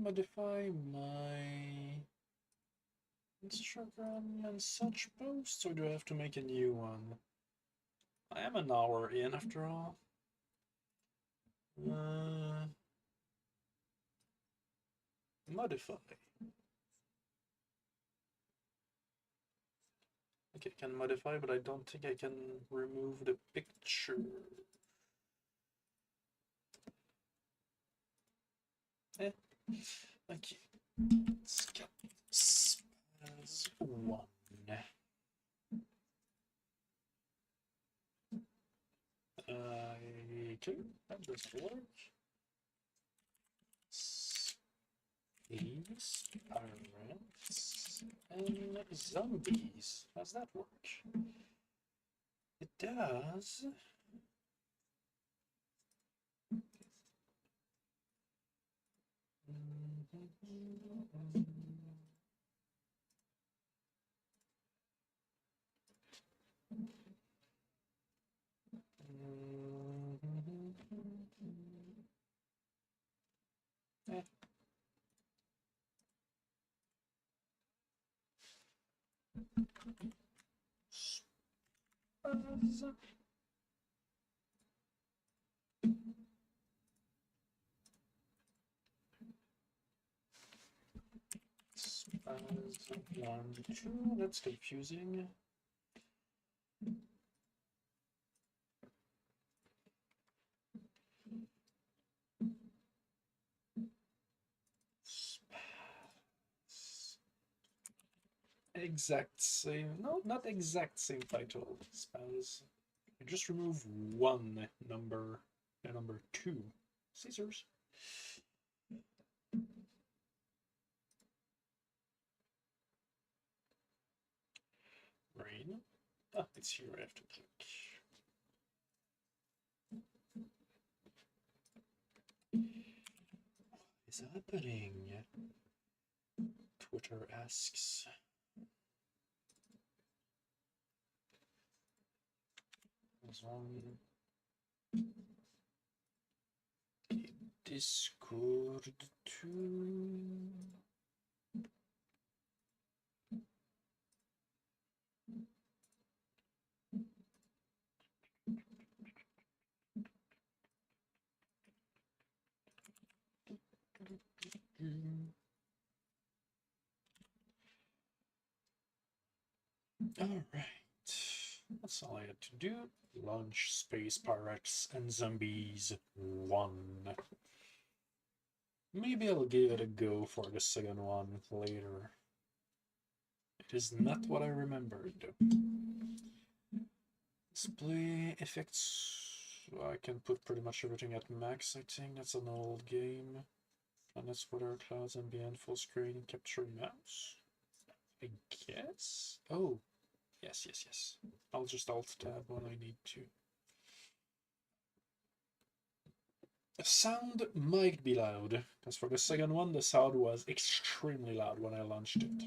modify my Instagram and such posts, or do I have to make a new one? I am an hour in after all. Modify. Okay, I can modify, but I don't think I can remove the picture. Okay. Let's get SPAZ 1. Okay, that doesn't work. Space, pirates, and zombies. How's that work? It does. SPAZ 1, 2, that's confusing. Exact same, no, not exact same title. SPAZ. You just remove one number, the number 2. Scissors. Rain. Ah, it's here. I have to click. What is happening? Twitter asks. What's wrong? Discord too. Alright. That's all I had to do. Launch Space Pirates and Zombies 1. Maybe I'll give it a go for the second one later. It is not what I remembered. Display effects. I can put pretty much everything at max, I think. That's an old game. Planets, water, clouds, ambient, full screen, capture mouse. I guess? Oh, yes, yes, yes. I'll just alt-tab when I need to. The sound might be loud, because for the second one, the sound was extremely loud when I launched it.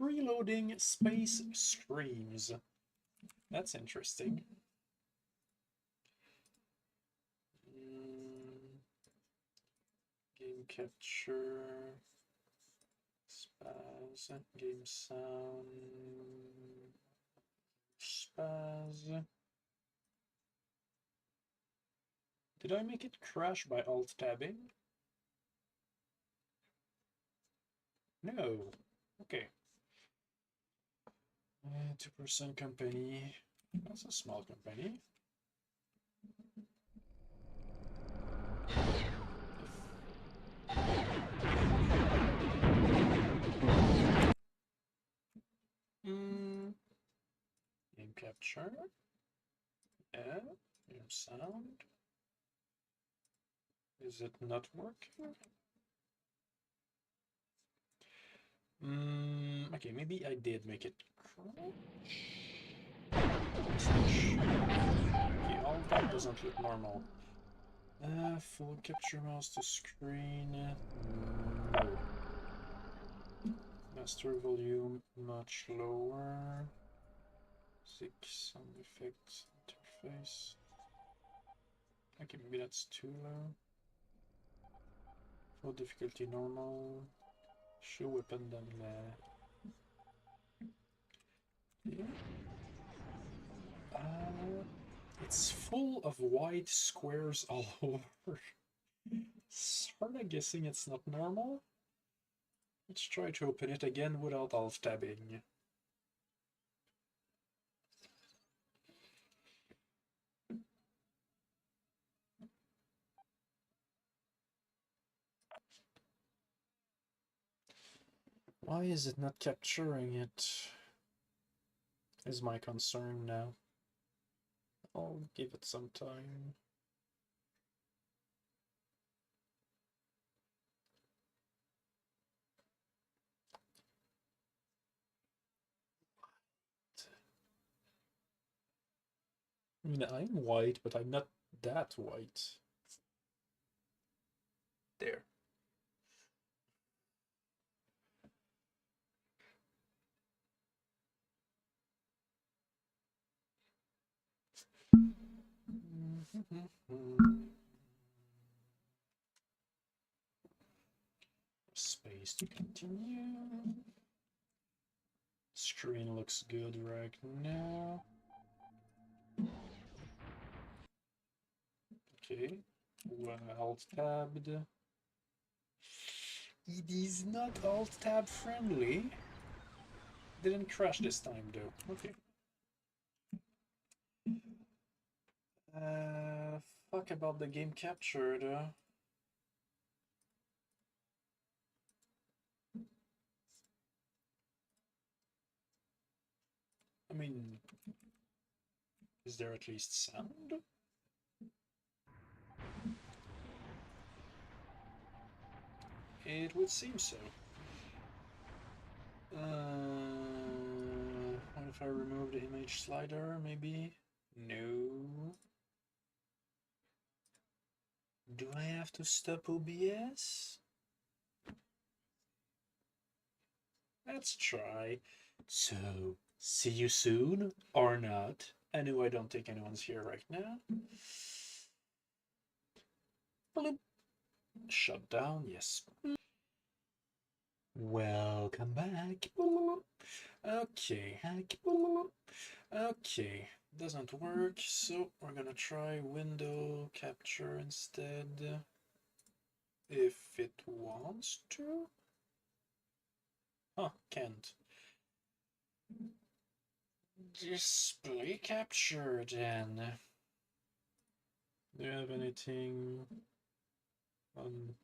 Preloading space screams. That's interesting. Game capture. SPAZ. Game sound. SPAZ. Did I make it crash by alt-tabbing? No. Okay. 2% company. That's a small company. Game capture. Yeah. Game sound. Is it not working? Okay, maybe I did make it crash. Okay, all that doesn't look normal. Full capture mouse to screen. No. Master volume much lower. 6 sound effects interface. Okay, maybe that's too low. What difficulty? Normal. Show weapon then. Yeah. It's full of white squares all over. Sorta guessing it's not normal. Let's try to open it again without alt tabbing. Why is it not capturing it? Is my concern now. I'll give it some time. I mean, I'm white, but I'm not that white. There. Space to continue. Screen looks good right now. Okay. Well, alt tabbed. It is not alt tab friendly. Didn't crash this time though. Okay. Fuck about the game captured. I mean, is there at least sound? It would seem so. What if I remove the image slider, maybe? No. Do I have to stop OBS? Let's try. So, see you soon, or not. I know I don't think anyone's here right now. Bloop. Shut down, yes. Welcome back. Okay, okay, doesn't work, so we're gonna try window capture instead. If it wants to. Huh, can't. Display capture then. Do you have anything on?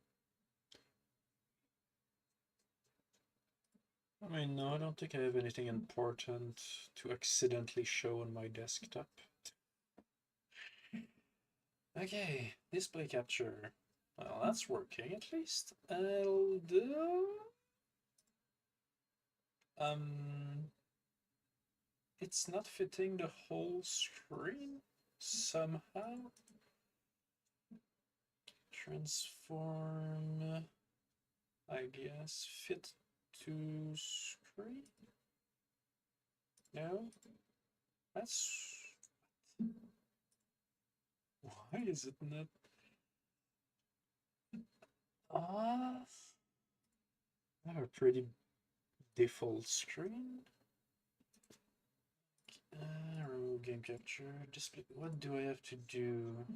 I mean, no, I don't think I have anything important to accidentally show on my desktop. Okay, display capture. Well, that's working at least. I'll do. It's not fitting the whole screen somehow. Transform, I guess, fit to screen? No? That's... Why is it not... I have a pretty default screen. Remove game capture, display. What do I have to do?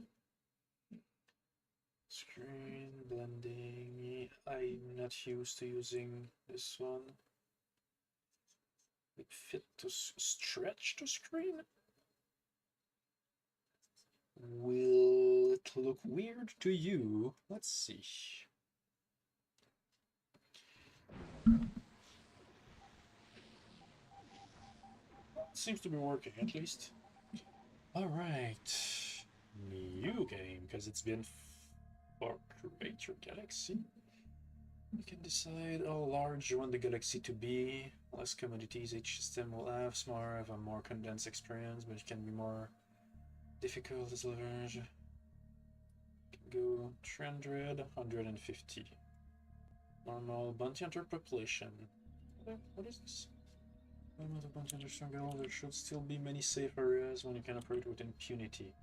Screen blending. I'm not used to using this one. Like fit to stretch to screen? Will it look weird to you? Let's see. Seems to be working at least. Alright. New game, because it's been for Create Your Galaxy. You can decide how large you want the galaxy to be. Less commodities each system will have. Smaller have a more condensed experience, but it can be more difficult as large. Can go 300, 150. Normal bounty hunter population. What is this? When the bounty hunters are older, there should still be many safe areas when you can operate with impunity.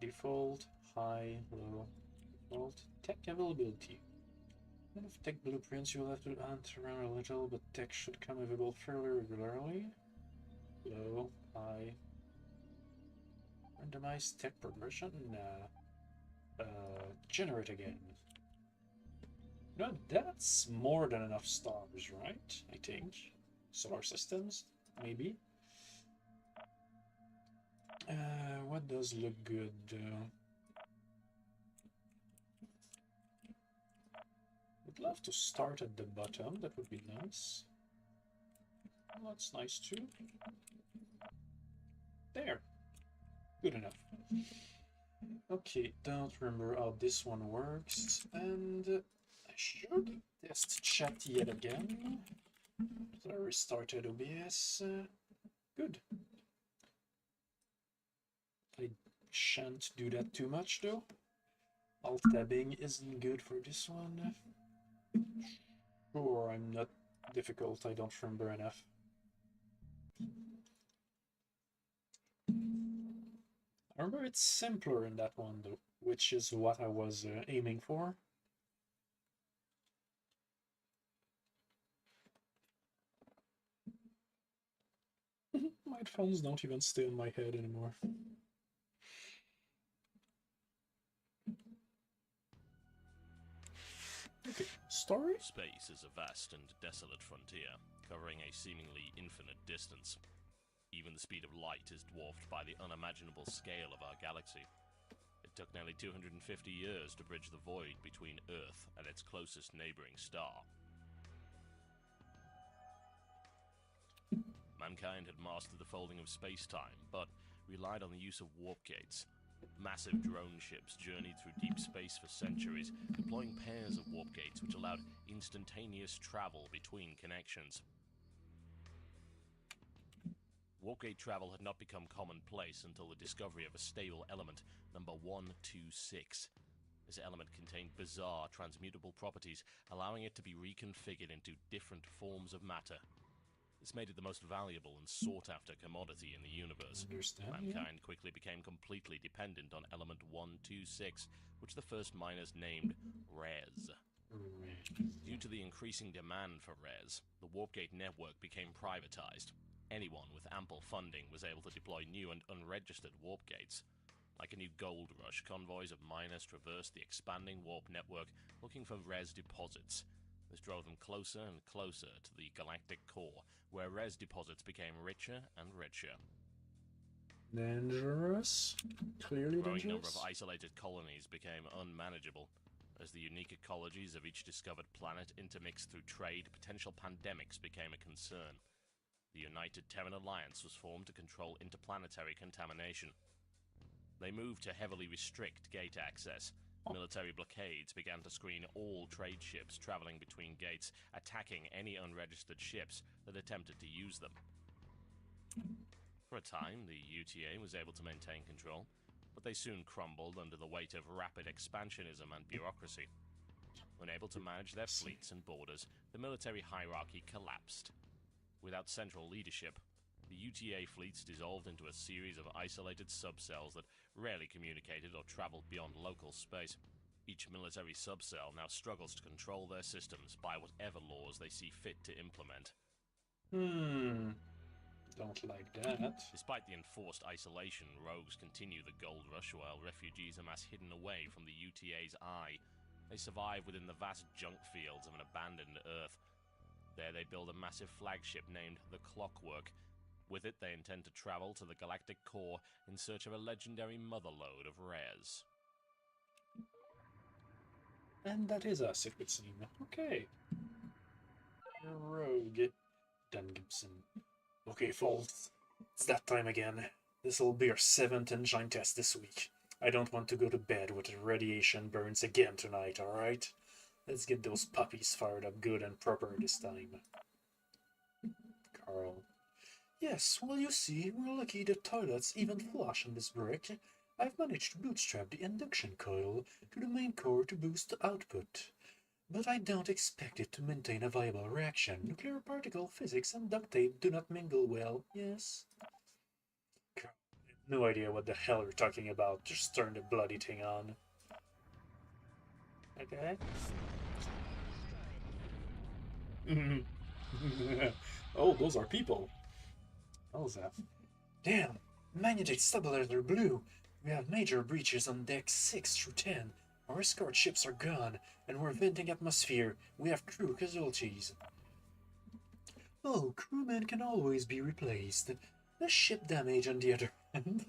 Default, high, low. Default, tech availability. And if tech blueprints, you'll have to hunt around a little, but tech should come available fairly regularly. Low, high. Randomized tech progression? Nah. Generate again. No, that's more than enough stars, right? I think. Solar systems, maybe. What does look good? Would love to start at the bottom, that would be nice. Well, that's nice too. There. Good enough. Okay, don't remember how this one works, and I should test chat yet again. So I restarted OBS. Good. I shan't do that too much though. Alt tabbing isn't good for this one. Sure, I'm not difficult, I don't remember enough. I remember it's simpler in that one though, which is what I was aiming for. My headphones don't even stay in my head anymore. Okay, story? Space is a vast and desolate frontier, covering a seemingly infinite distance. Even the speed of light is dwarfed by the unimaginable scale of our galaxy. It took nearly 250 years to bridge the void between Earth and its closest neighboring star. Mankind had mastered the folding of space-time, but relied on the use of warp gates. Massive drone ships journeyed through deep space for centuries, deploying pairs of warp gates which allowed instantaneous travel between connections. Warp gate travel had not become commonplace until the discovery of a stable element, number 126. This element contained bizarre transmutable properties, allowing it to be reconfigured into different forms of matter. This made it the most valuable and sought-after commodity in the universe. Mankind quickly became completely dependent on element 126, which the first miners named Res. Due to the increasing demand for Res, the Warpgate network became privatized. Anyone with ample funding was able to deploy new and unregistered warp gates. Like a new gold rush, convoys of miners traversed the expanding warp network looking for Res deposits. This drove them closer and closer to the galactic core, where Res deposits became richer and richer. Dangerous? Clearly dangerous? The growing number of isolated colonies became unmanageable. As the unique ecologies of each discovered planet intermixed through trade, potential pandemics became a concern. The United Terran Alliance was formed to control interplanetary contamination. They moved to heavily restrict gate access. Military blockades began to screen all trade ships traveling between gates, attacking any unregistered ships that attempted to use them. For a time, the UTA was able to maintain control, but they soon crumbled under the weight of rapid expansionism and bureaucracy. Unable to manage their fleets and borders, the military hierarchy collapsed. Without central leadership, the UTA fleets dissolved into a series of isolated subcells that rarely communicated or traveled beyond local space. Each military subcell now struggles to control their systems by whatever laws they see fit to implement. Don't like that. Despite the enforced isolation, rogues continue the gold rush while refugees amass hidden away from the UTA's eye. They survive within the vast junk fields of an abandoned Earth. There they build a massive flagship named the Clockwork. With it, they intend to travel to the galactic core in search of a legendary motherlode of Res. And that is us, it would seem. Okay. Rogue. Dan Gibson. Okay, folks. It's that time again. This'll be our 7th engine test this week. I don't want to go to bed with the radiation burns again tonight, alright? Let's get those puppies fired up good and proper this time. Carl. Yes, well you see, we're lucky the toilets even flush on this brick. I've managed to bootstrap the induction coil to the main core to boost the output. But I don't expect it to maintain a viable reaction. Nuclear particle physics and duct tape do not mingle well, yes? Carl, I have no idea what the hell you're talking about. Just turn the bloody thing on. Okay. Oh, those are people. What was that? Damn, magnetic stabilizer blue. We have major breaches on deck 6 through 10. Our escort ships are gone, and we're venting atmosphere. We have crew casualties. Oh, crewmen can always be replaced. The ship damage on the other hand.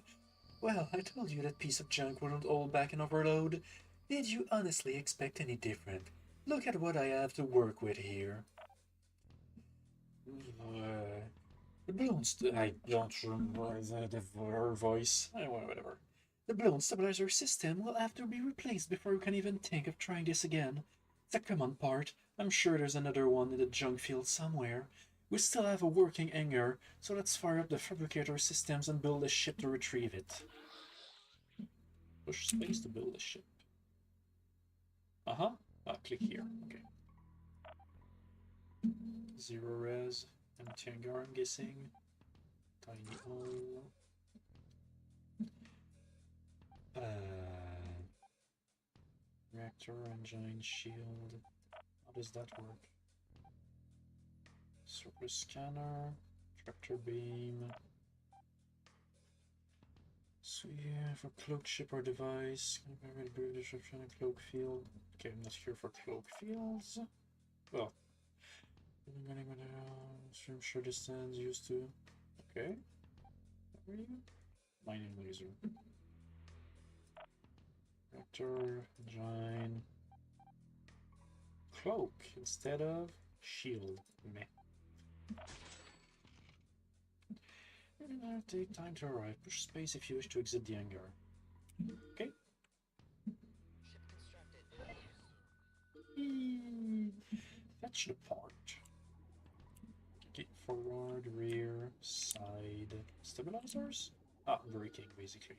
Well, I told you that piece of junk wouldn't hold back an overload. Did you honestly expect any different? Look at what I have to work with here. The balloon I don't remember her voice. Well, whatever. The balloon stabilizer system will have to be replaced before we can even think of trying this again. It's a common part. I'm sure there's another one in the junk field somewhere. We still have a working hangar, so let's fire up the fabricator systems and build a ship to retrieve it. Push space to build a ship. Click here. Okay. Zero res. Empty hangar, I'm guessing. Tiny oil. Reactor, engine, shield. How does that work? Surface scanner, tractor beam. So yeah, for cloak ship or device, brief description and cloak field. Okay, I'm not here for cloak fields. Well, stream short distance used to. Okay, where are you? Mining laser. Vector, engine, cloak instead of shield. Meh. Take time to arrive. Push space if you wish to exit the hangar. Okay. Fetch the part. Okay, forward, rear, side. Stabilizers? Braking, basically.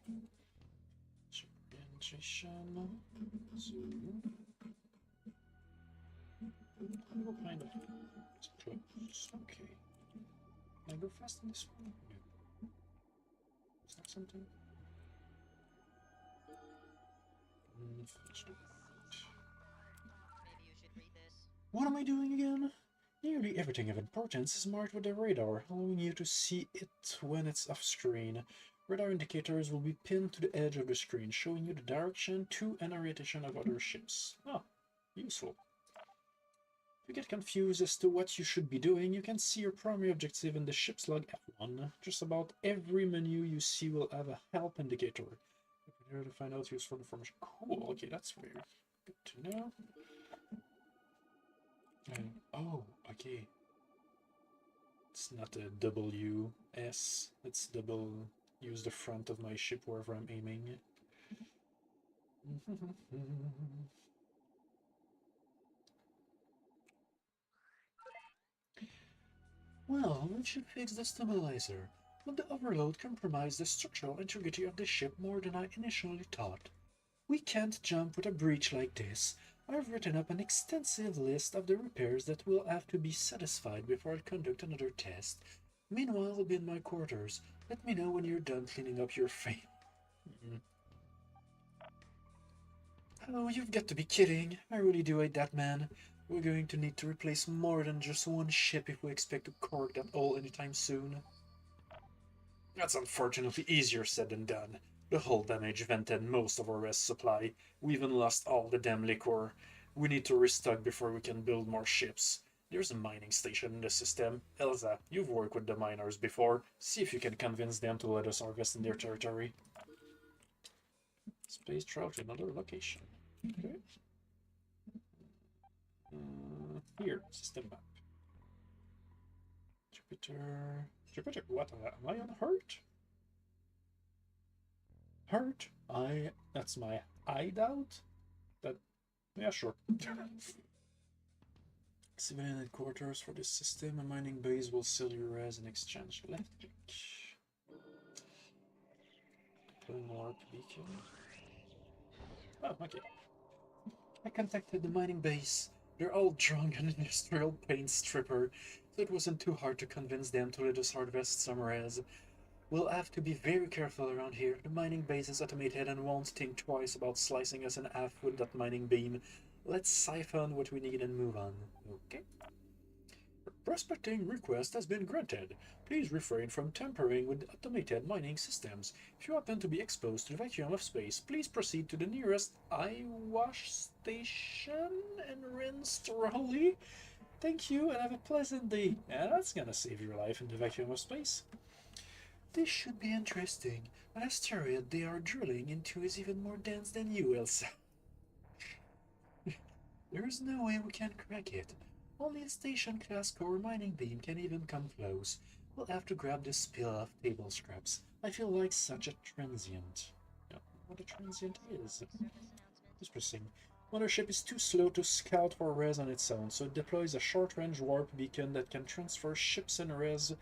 Orientation. Zoom. What kind of close? Okay. Can I go fast on this one? No. Is that something? Fetch the part. Maybe you should read this. What am I doing again? Nearly everything of importance is marked with a radar, allowing you to see it when it's off screen. Radar indicators will be pinned to the edge of the screen, showing you the direction to and orientation of other ships. Useful. If you get confused as to what you should be doing, you can see your primary objective in the ship's log F1. Just about every menu you see will have a help indicator. Here to find out useful information. Cool, okay, that's very good to know. Oh, okay. It's not a WS, it's double. Use the front of my ship wherever I'm aiming. Well, we should fix the stabilizer, but the overload compromised the structural integrity of the ship more than I initially thought. We can't jump with a breach like this. I've written up an extensive list of the repairs that will have to be satisfied before I conduct another test. Meanwhile, I'll be in my quarters. Let me know when you're done cleaning up your frame. Oh, you've got to be kidding. I really do hate that man. We're going to need to replace more than just one ship if we expect to cork that hole anytime soon. That's unfortunately easier said than done. The hull damage vented most of our rest supply. We even lost all the damn liquor. We need to restock before we can build more ships. There's a mining station in the system. Elsa, you've worked with the miners before. See if you can convince them to let us harvest in their territory. Space travel to another location. Okay. Here, system map. Jupiter. Jupiter, what? Am I on Hurt? Hurt? That's my hideout? Yeah, sure. Civilian headquarters for this system. A mining base will sell you res in exchange. Left click. Mark beacon. Oh, okay. I contacted the mining base. They're all drunk on industrial paint stripper, so it wasn't too hard to convince them to let us harvest some res. We'll have to be very careful around here. The mining base is automated and won't think twice about slicing us in half with that mining beam. Let's siphon what we need and move on. Okay. Prospecting request has been granted. Please refrain from tampering with automated mining systems. If you happen to be exposed to the vacuum of space, please proceed to the nearest eye wash station and rinse thoroughly. Thank you and have a pleasant day. Yeah, that's gonna save your life in the vacuum of space. This should be interesting. An asteroid they are drilling into is even more dense than you, Elsa. There's no way we can crack it. Only a station-class core mining beam can even come close. We'll have to grab this spill of table scraps. I feel like such a transient. Yeah, what a transient is. Service announcement. Interesting. Mothership is too slow to scout for res on its own, so it deploys a short-range warp beacon that can transfer ships and res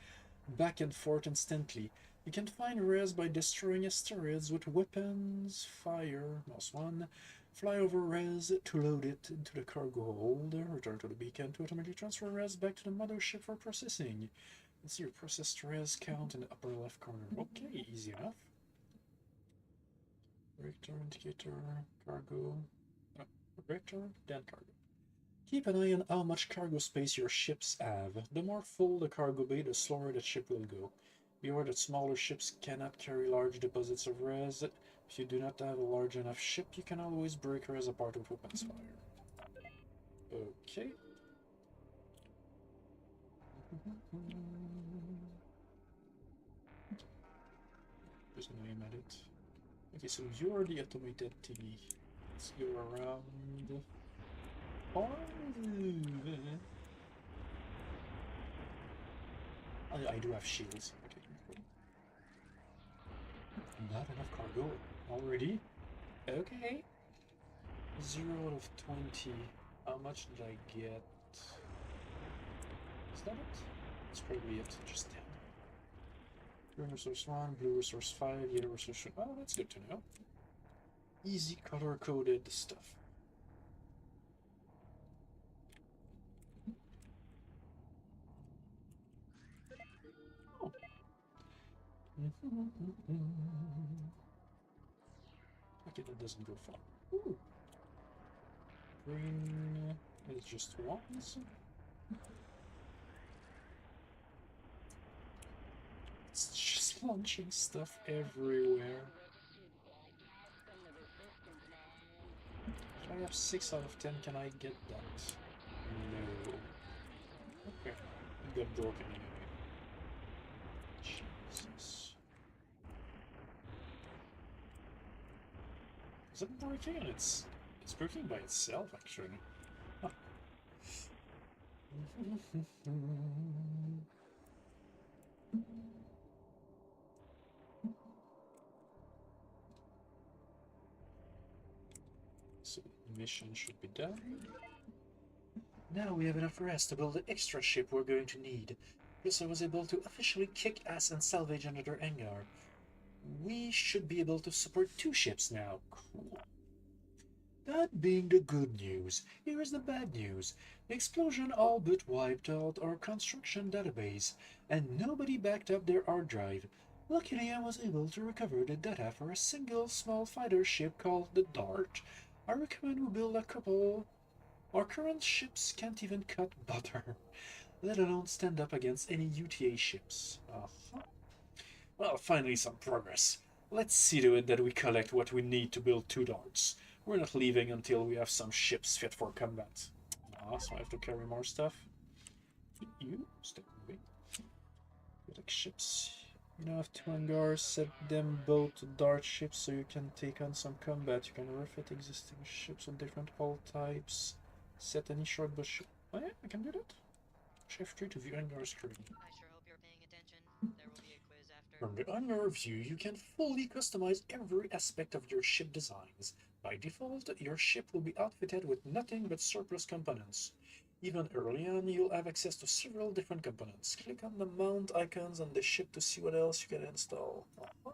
back and forth instantly. You can find res by destroying asteroids with weapons, fire, mouse 1, fly over res to load it into the cargo hold, return to the beacon to automatically transfer res back to the mothership for processing. Let's see your processed res count in the upper left corner. Okay, easy enough. Reactor, indicator, cargo, reactor, then cargo. Keep an eye on how much cargo space your ships have. The more full the cargo bay, the slower the ship will go. Be aware that smaller ships cannot carry large deposits of res. If you do not have a large enough ship, you can always break res apart with weapons fire. Okay. There's no aim at it. Okay, so you're the automated thingy. Let's go around. Oh, I do have shields. Okay, cool. Not enough cargo already. Okay. 0 out of 20. How much did I get? Is that it? That's probably it. Just 10. Green resource 1, blue resource 5, yellow resource 1. Oh, that's good to know. Easy color coded stuff. Oh. Okay, that doesn't go far. Ooh. Green is just ones. It's just launching stuff everywhere. If I have 6 out of 10, can I get that? No. Okay, it got broken anyway. Jesus. Is it breaking? It's breaking by itself, actually. Huh. So the mission should be done. Now we have enough rest to build the extra ship we're going to need. Plus I was able to officially kick ass and salvage another hangar. We should be able to support 2 ships now. Cool. That being the good news, here is the bad news. The explosion all but wiped out our construction database, and nobody backed up their hard drive. Luckily, I was able to recover the data for a single small fighter ship called the Dart. I recommend we build a couple. Our current ships can't even cut butter, let alone stand up against any UTA ships. Well, finally some progress. Let's see to it that we collect what we need to build 2 darts. We're not leaving until we have some ships fit for combat. So I have to carry more stuff. You stop moving. Like ships. You now have 2 hangars. Set them both to dart ships so you can take on some combat. You can refit existing ships with different hull types. Set any short but ship. Oh yeah, I can do that. Shift 3 to view hangar screen. I sure hope you're paying attention. There will be a quiz after. From the hangar view, you can fully customize every aspect of your ship designs. By default, your ship will be outfitted with nothing but surplus components. Even early on, you'll have access to several different components. Click on the mount icons on the ship to see what else you can install. You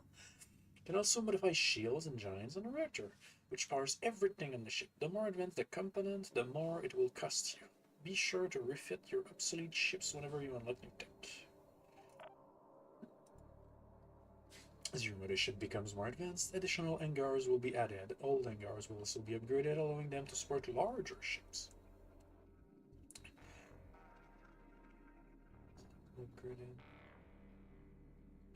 can also modify shields, engines, and a reactor, which powers everything on the ship. The more advanced the component, the more it will cost you. Be sure to refit your obsolete ships whenever you unlock new tech. As your mothership becomes more advanced, additional hangars will be added. Old hangars will also be upgraded, allowing them to support larger ships. Upgrading.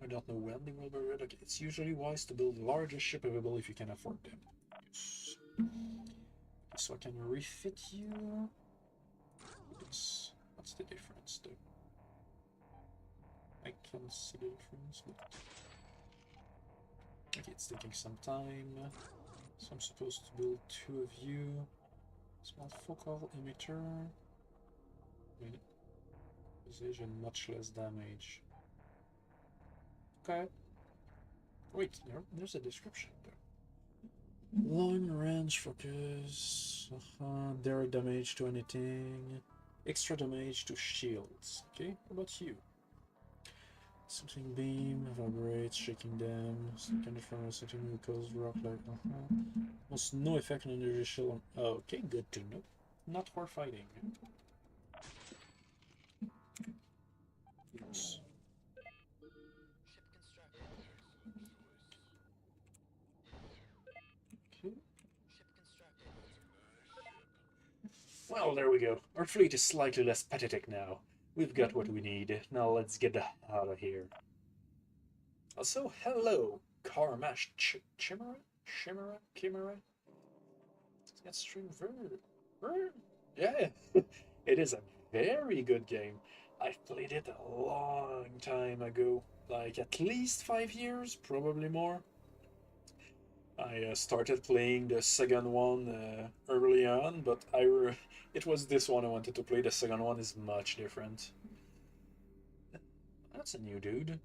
I don't know when they will be ready. Okay, it's usually wise to build the largest ship available if you can afford them. Yes. So I can refit you. Yes. What's the difference though? I can see the difference, but okay, it's taking some time. So I'm supposed to build 2 of you. Small focal emitter. I mean, precision, much less damage. Okay. Wait, there's a description there. Long range focus. Direct damage to anything. Extra damage to shields. Okay, what about you? Something beam, vibrates, shaking them. Second from something will cause rock like. Almost no effect on energy shield. Okay, good to know. Not for fighting. Yes. Okay. Well, there we go. Our fleet is slightly less pathetic now. We've got what we need. Now let's get the hell out of here. Also, hello, Carmash Chimera? Chimera? That's string verb. Yeah, it is a very good game. I've played it a long time ago. Like at least 5 years, probably more. I started playing the second one early on, but it was this one I wanted to play. The second one is much different. That's a new dude.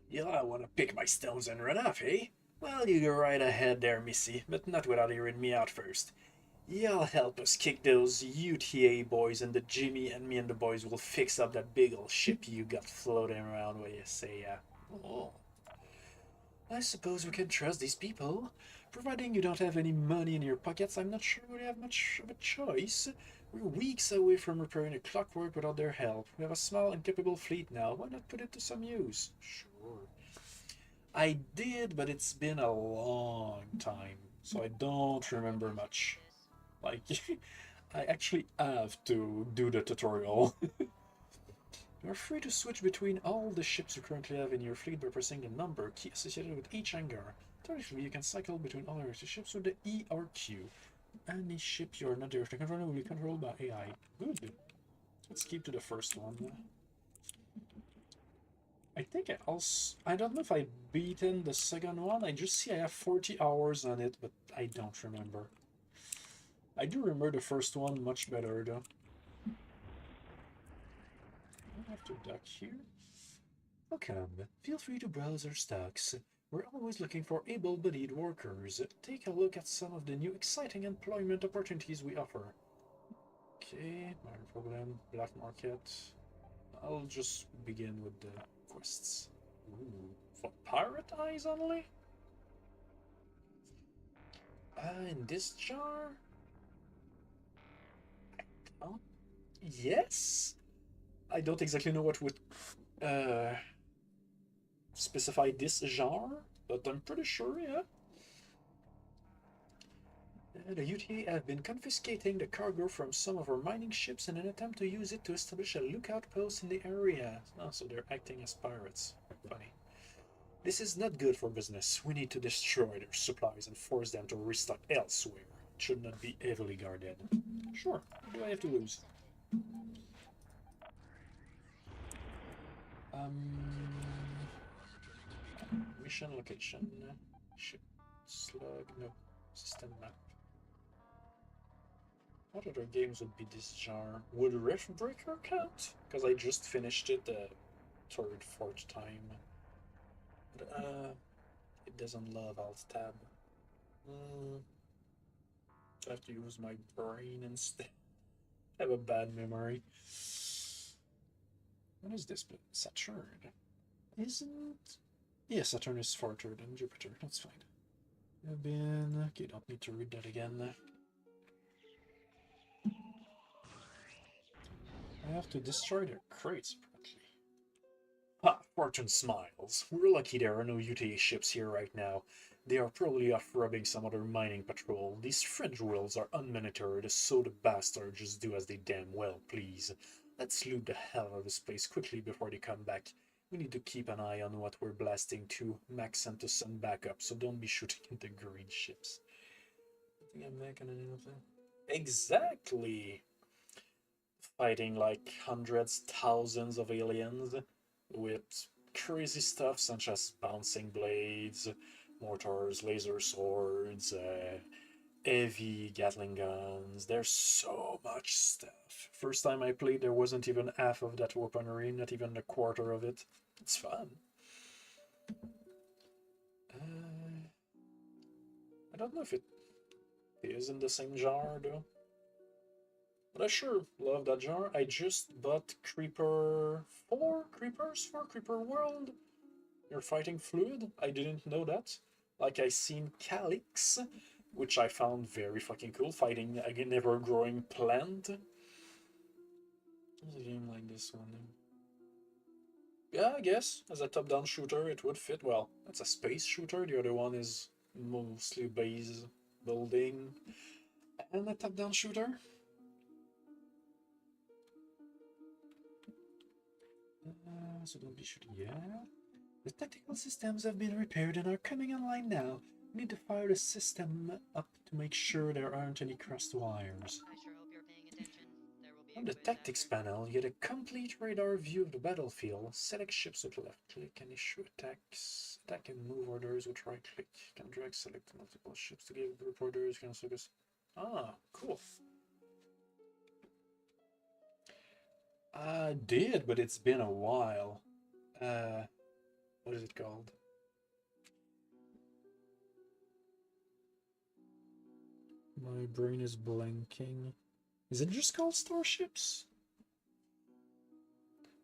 Yeah, I want to pick my stones and run off, eh? Well, you go right ahead there, missy, but not without hearing me out first. You'll help us kick those UTA boys, and the Jimmy and me and the boys will fix up that big old ship you got floating around, what you say, Oh. I suppose we can trust these people. Providing you don't have any money in your pockets, I'm not sure we have much of a choice. We're weeks away from repairing a clockwork without their help. We have a small and capable fleet now. Why not put it to some use? Sure. I did, but it's been a long time, so I don't remember much. Like, I actually have to do the tutorial. You're free to switch between all the ships you currently have in your fleet by pressing the number key associated with each hangar. Theoretically, you can cycle between all your ships with the E or Q. Any ship you're not directly controlling will be controlled by AI. Good. Let's keep to the first one. I think I don't know if I beaten the second one. I just see I have 40 hours on it, but I don't remember. I do remember the first one much better though. I have to duck here. Welcome. Feel free to browse our stocks. We're always looking for able-bodied workers. Take a look at some of the new exciting employment opportunities we offer. Okay, no problem. Black market. I'll just begin with the quests. Ooh, for pirate eyes only? In this jar? Oh, yes? I don't exactly know what would specify this genre, but I'm pretty sure, yeah. The UTA have been confiscating the cargo from some of our mining ships in an attempt to use it to establish a lookout post in the area. Oh, so they're acting as pirates. Funny. This is not good for business. We need to destroy their supplies and force them to restock elsewhere. It should not be heavily guarded. Sure, what do I have to lose? Mission location. Ship. Slug. No. System map. What other games would be this genre? Would Riftbreaker count? Because I just finished it the third, fourth time. But, it doesn't love Alt Tab. I have to use my brain instead. I have a bad memory. What is this? Saturn? Isn't... Yeah, Saturn is farther than Jupiter. That's fine. Have been... Okay, don't need to read that again. I have to destroy their crates, apparently. Ha! Fortune smiles. We're lucky there are no UTA ships here right now. They are probably off robbing some other mining patrol. These fringe worlds are unmonitored, so the bastards just do as they damn well please. Let's loot the hell out of this place quickly before they come back. We need to keep an eye on what we're blasting to. Max sent to send back up, so don't be shooting into green ships. I think I'm making anything. Exactly! Fighting like hundreds, thousands of aliens with crazy stuff such as bouncing blades, mortars, laser swords, heavy Gatling guns. There's so much stuff. First time I played, there wasn't even half of that weaponry, not even a quarter of it. It's fun. I don't know if it is in the same jar though. But I sure love that jar. I just bought Creeper 4 Creepers for Creeper World. You're fighting fluid. I didn't know that. Like I seen Calyx, which I found very fucking cool, fighting a never-growing plant. What's a game like this one? Yeah, I guess as a top-down shooter, it would fit well. It's a space shooter. The other one is mostly base building and a top-down shooter. So don't be shooting. Yeah. The tactical systems have been repaired and are coming online now. We need to fire the system up to make sure there aren't any crossed wires. I sure hope you're paying attention. There will be On a the quiz tactics after. panel, you get a complete radar view of the battlefield. Select ships with left click and issue attacks. Attack and move orders with right click. You can drag select multiple ships to give group orders. You can focus. Ah, cool. I did, but it's been a while. What is it called? My brain is blanking. Is it just called Starships?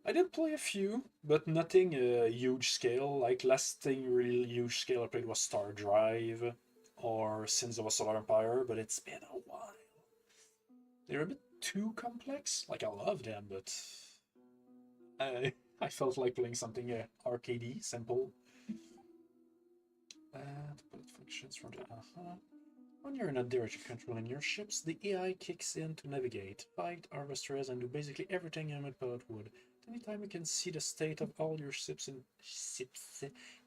I did play a few, but nothing huge scale. Like last thing really huge scale I played was Star Drive or Sins of a Solar Empire, but it's been a while. They're a bit too complex. Like I love them, but I felt like playing something arcadey, simple. Bullet functions from the When you're not directly controlling your ships, the AI kicks in to navigate, fight, harvest res, and do basically everything human pilot would. At any time you can see the state of all your ships in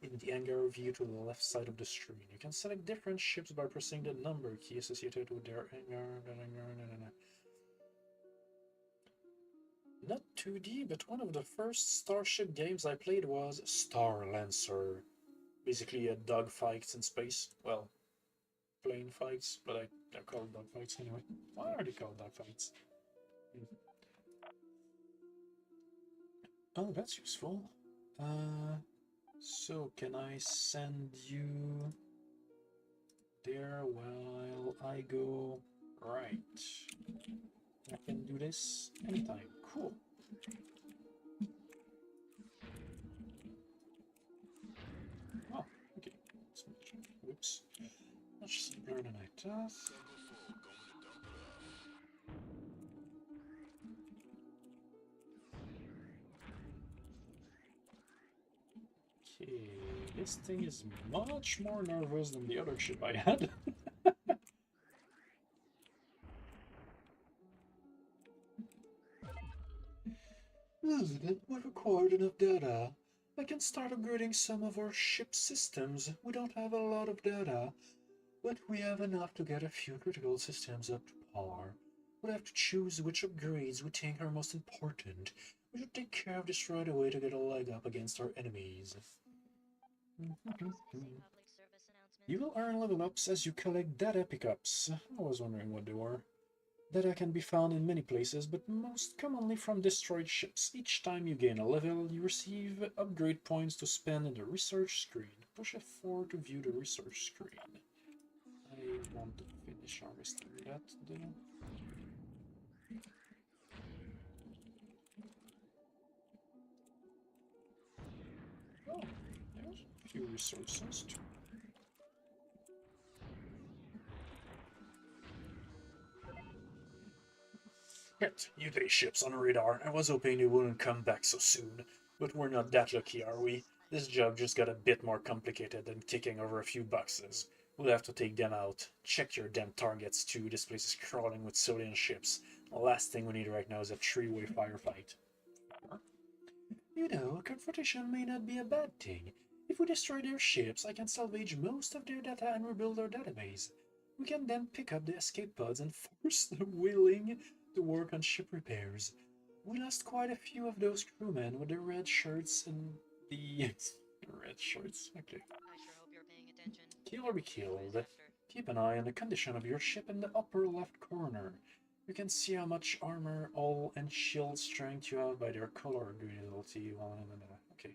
the hangar view to the left side of the screen. You can select different ships by pressing the number key associated with their hangar. Not 2D, but one of the first Starship games I played was Star Lancer. Basically a dogfights in space. Well, plane fights, but they're called dogfights anyway. Why are they called dogfights? Oh, that's useful. So can I send you there while I go right? I can do this anytime. Cool. Oh, okay. Whoops. Much simpler than I thought. Okay, this thing is much more nervous than the other ship I had. We've acquired enough data. I can start upgrading some of our ship systems. We don't have a lot of data, but we have enough to get a few critical systems up to par. We'll have to choose which upgrades we think are most important. We should take care of this right away to get a leg up against our enemies. Public service announcement. You will earn level ups as you collect data pickups. I was wondering what they were. Data can be found in many places, but most commonly from destroyed ships. Each time you gain a level, you receive upgrade points to spend in the research screen. Push F4 to view the research screen. I want to finish harvesting that though. Oh, there's a few resources too. Shit, UK ships on radar. I was hoping they wouldn't come back so soon. But we're not that lucky, are we? This job just got a bit more complicated than kicking over a few boxes. We'll have to take them out. Check your damn targets too. This place is crawling with civilian ships. The last thing we need right now is a three-way firefight. You know, a confrontation may not be a bad thing. If we destroy their ships, I can salvage most of their data and rebuild our database. We can then pick up the escape pods and force the willing to work on ship repairs. We lost quite a few of those crewmen with the red shirts and the red shirts. Okay. I sure hope you're paying attention. Kill or be killed. Keep an eye on the condition of your ship in the upper left corner. You can see how much armor, hull, and shield strength you have by their color. Okay.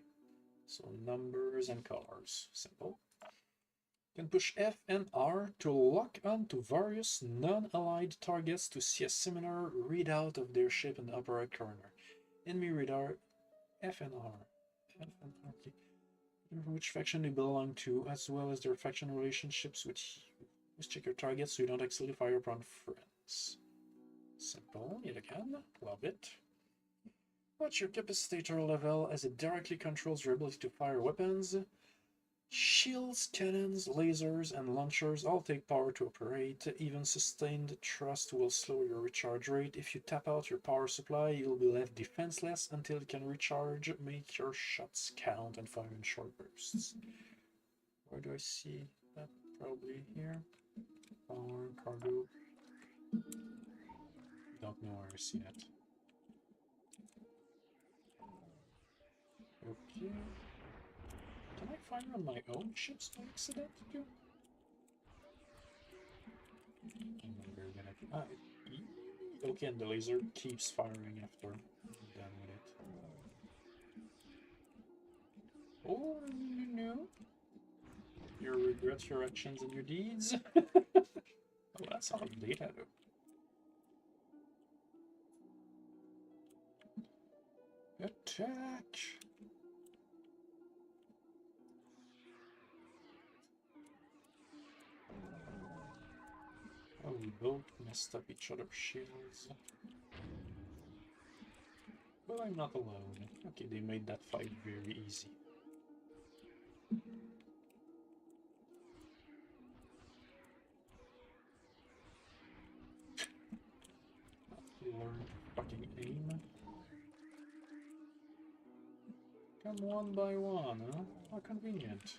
So numbers and colors. Simple. You can push F and R to lock onto various non-allied targets to see a similar readout of their ship in the upper right corner. Enemy radar F and R. F and R. Okay. Which faction they belong to, as well as their faction relationships with you. Just check your targets so you don't accidentally fire upon friends. Simple, yet again. Love it. Watch your capacitator level as it directly controls your ability to fire weapons. Shields, cannons, lasers, and launchers all take power to operate. Even sustained thrust will slow your recharge rate. If you tap out your power supply, you'll be left defenseless until you can recharge. Make your shots count and fire in short bursts. Where do I see that? Probably here. Power, cargo. Don't know where I see it. Okay. Can I fire on my own ships by accident too? I'm not very good at it. Okay, and the laser keeps firing after I'm done with it. Oh no. You regret your actions and your deeds. Oh, that's a lot of data though. Attack! Oh, we both messed up each other's shields. But I'm not alone. Okay, they made that fight very easy. Learn to fucking aim. Come one by one, huh? How convenient.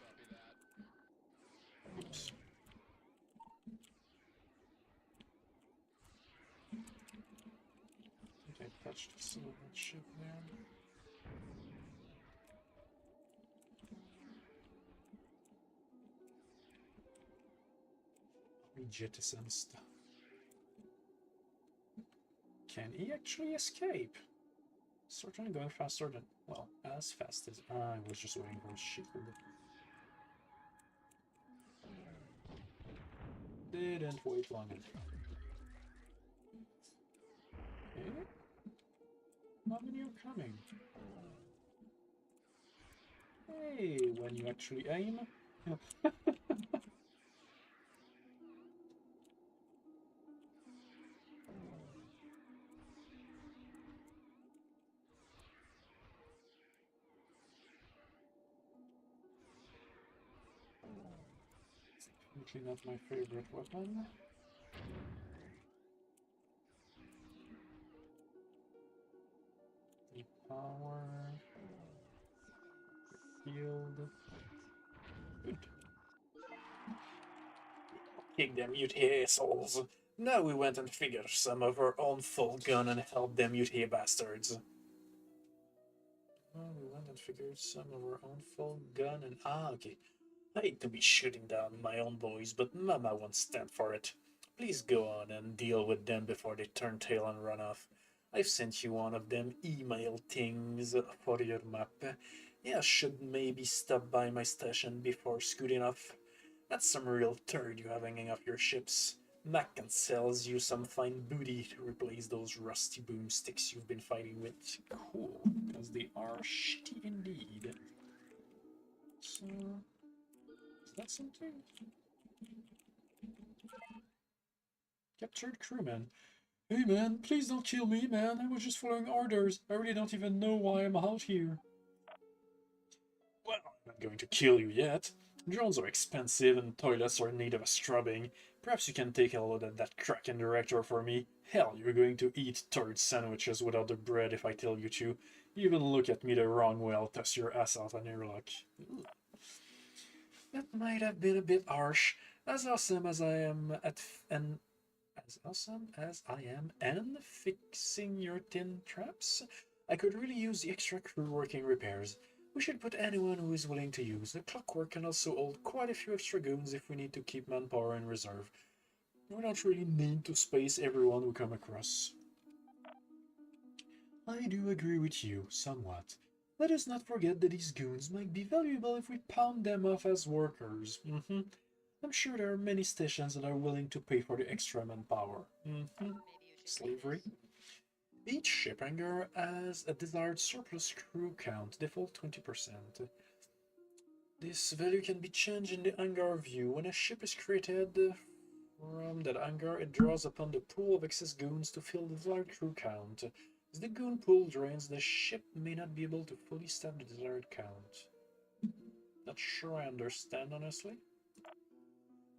Oops. I think I touched a silver ship there. We jettison stuff. Can he actually escape? Certainly going faster than, well, as fast as I was just waiting for his shield. Didn't wait long enough. Okay. How many are coming? Hey, when you actually aim. Definitely not my favorite weapon. The power. Field. Good. Kick them, you assholes. Now we went and figured some of our own full gun and helped them, you bastards. Well, we went and figured some of our own full gun and okay. I hate to be shooting down my own boys, but Mama won't stand for it. Please go on and deal with them before they turn tail and run off. I've sent you one of them email things for your map. Yeah, should maybe stop by my station before scooting off. That's some real turd you have hanging off your ships. Mac can sells you some fine booty to replace those rusty boomsticks you've been fighting with. Cool, because they are shitty indeed. So, is that something? Captured crewman. Hey man, please don't kill me, man. I was just following orders. I really don't even know why I'm out here. Well, I'm not going to kill you yet. Drones are expensive and toilets are in need of a scrubbing. Perhaps you can take a look at that Kraken director for me. Hell, you're going to eat third sandwiches without the bread if I tell you to. You even look at me the wrong way, I'll toss your ass out on your luck. Ooh. That might have been a bit harsh. As awesome as I am at and as awesome as I am and fixing your tin traps, I could really use the extra crew working repairs. We should put anyone who is willing to use. The clockwork can also hold quite a few extra goons if we need to keep manpower in reserve. We don't really need to space everyone we come across. I do agree with you, somewhat. Let us not forget that these goons might be valuable if we pound them off as workers. I'm sure there are many stations that are willing to pay for the extra manpower. Maybe you should Slavery. Each ship hangar has a desired surplus crew count, default 20%. This value can be changed in the hangar view. When a ship is created from that hangar, it draws upon the pool of excess goons to fill the desired crew count. As the goon pool drains, the ship may not be able to fully staff the desired count. Not sure I understand, honestly.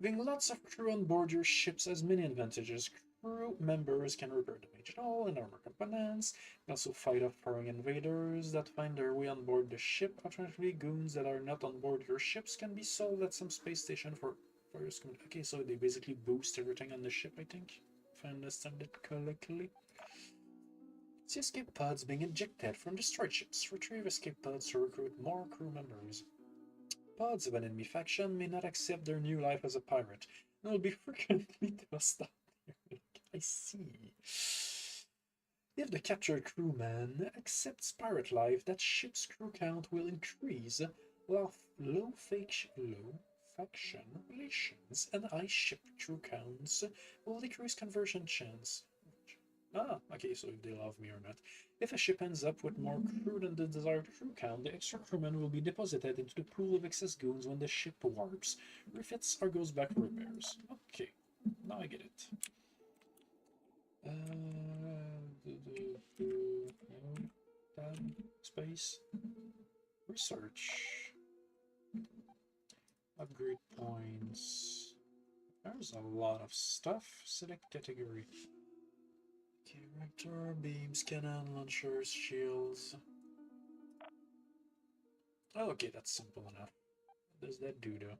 Having lots of crew on board your ships has many advantages. Crew members can repair damaged hull and armor components, can also fight off foreign invaders that find their way on board the ship. Alternatively, goons that are not on board your ships can be sold at some space station for various components. Okay, so they basically boost everything on the ship, I think, if I understand it correctly. See escape pods being ejected from destroyed ships. Retrieve escape pods to recruit more crew members. Pods of an enemy faction may not accept their new life as a pirate, and will be frequently tossed out. I see. If the captured crewman accepts pirate life, that ship's crew count will increase, while low faction relations and high ship crew counts will decrease conversion chance. Ah, okay, so if they love me or not. If a ship ends up with more crew than the desired crew count, the extra crewmen will be deposited into the pool of excess goons when the ship warps, refits, or goes back for repairs. Okay, now I get it. Space. Research. Upgrade points. There's a lot of stuff. Select category. Okay, reactor, beams, cannon, launchers, shields. Oh, okay, that's simple enough. What does that do though?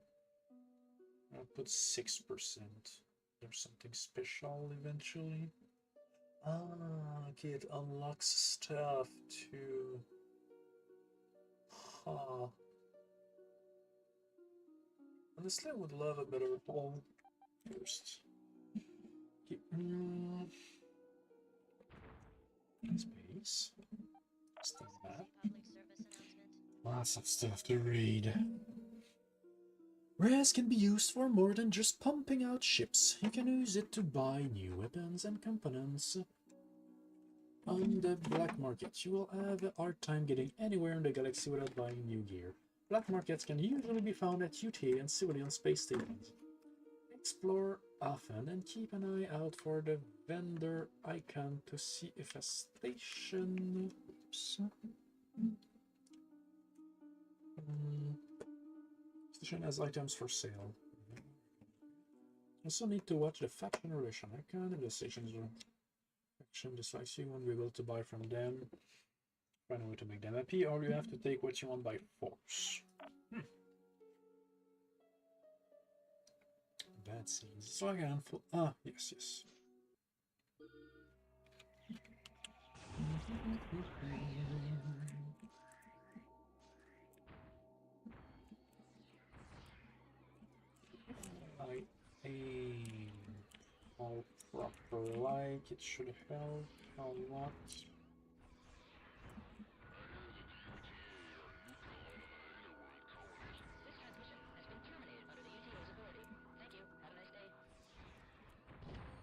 I'll put 6%. There's something special eventually. Ah, okay, it unlocks stuff too. Huh. Honestly, I would love a better hole first. Okay. Space. What's that? public service announcement. Lots of stuff to read. Res can be used for more than just pumping out ships. You can use it to buy new weapons and components. On the black market, you will have a hard time getting anywhere in the galaxy without buying new gear. Black markets can usually be found at UTA and civilian space stations. Explore often and keep an eye out for the vendor icon to see if a station... Oops. Station has items for sale. Also need to watch the faction relation icon if the station's faction decides you won't be able to buy from them. Find a way to make them happy, or you have to take what you want by force. Bad scenes. So I can handful. Ah, yes, yes. I aim all proper like it should help a lot.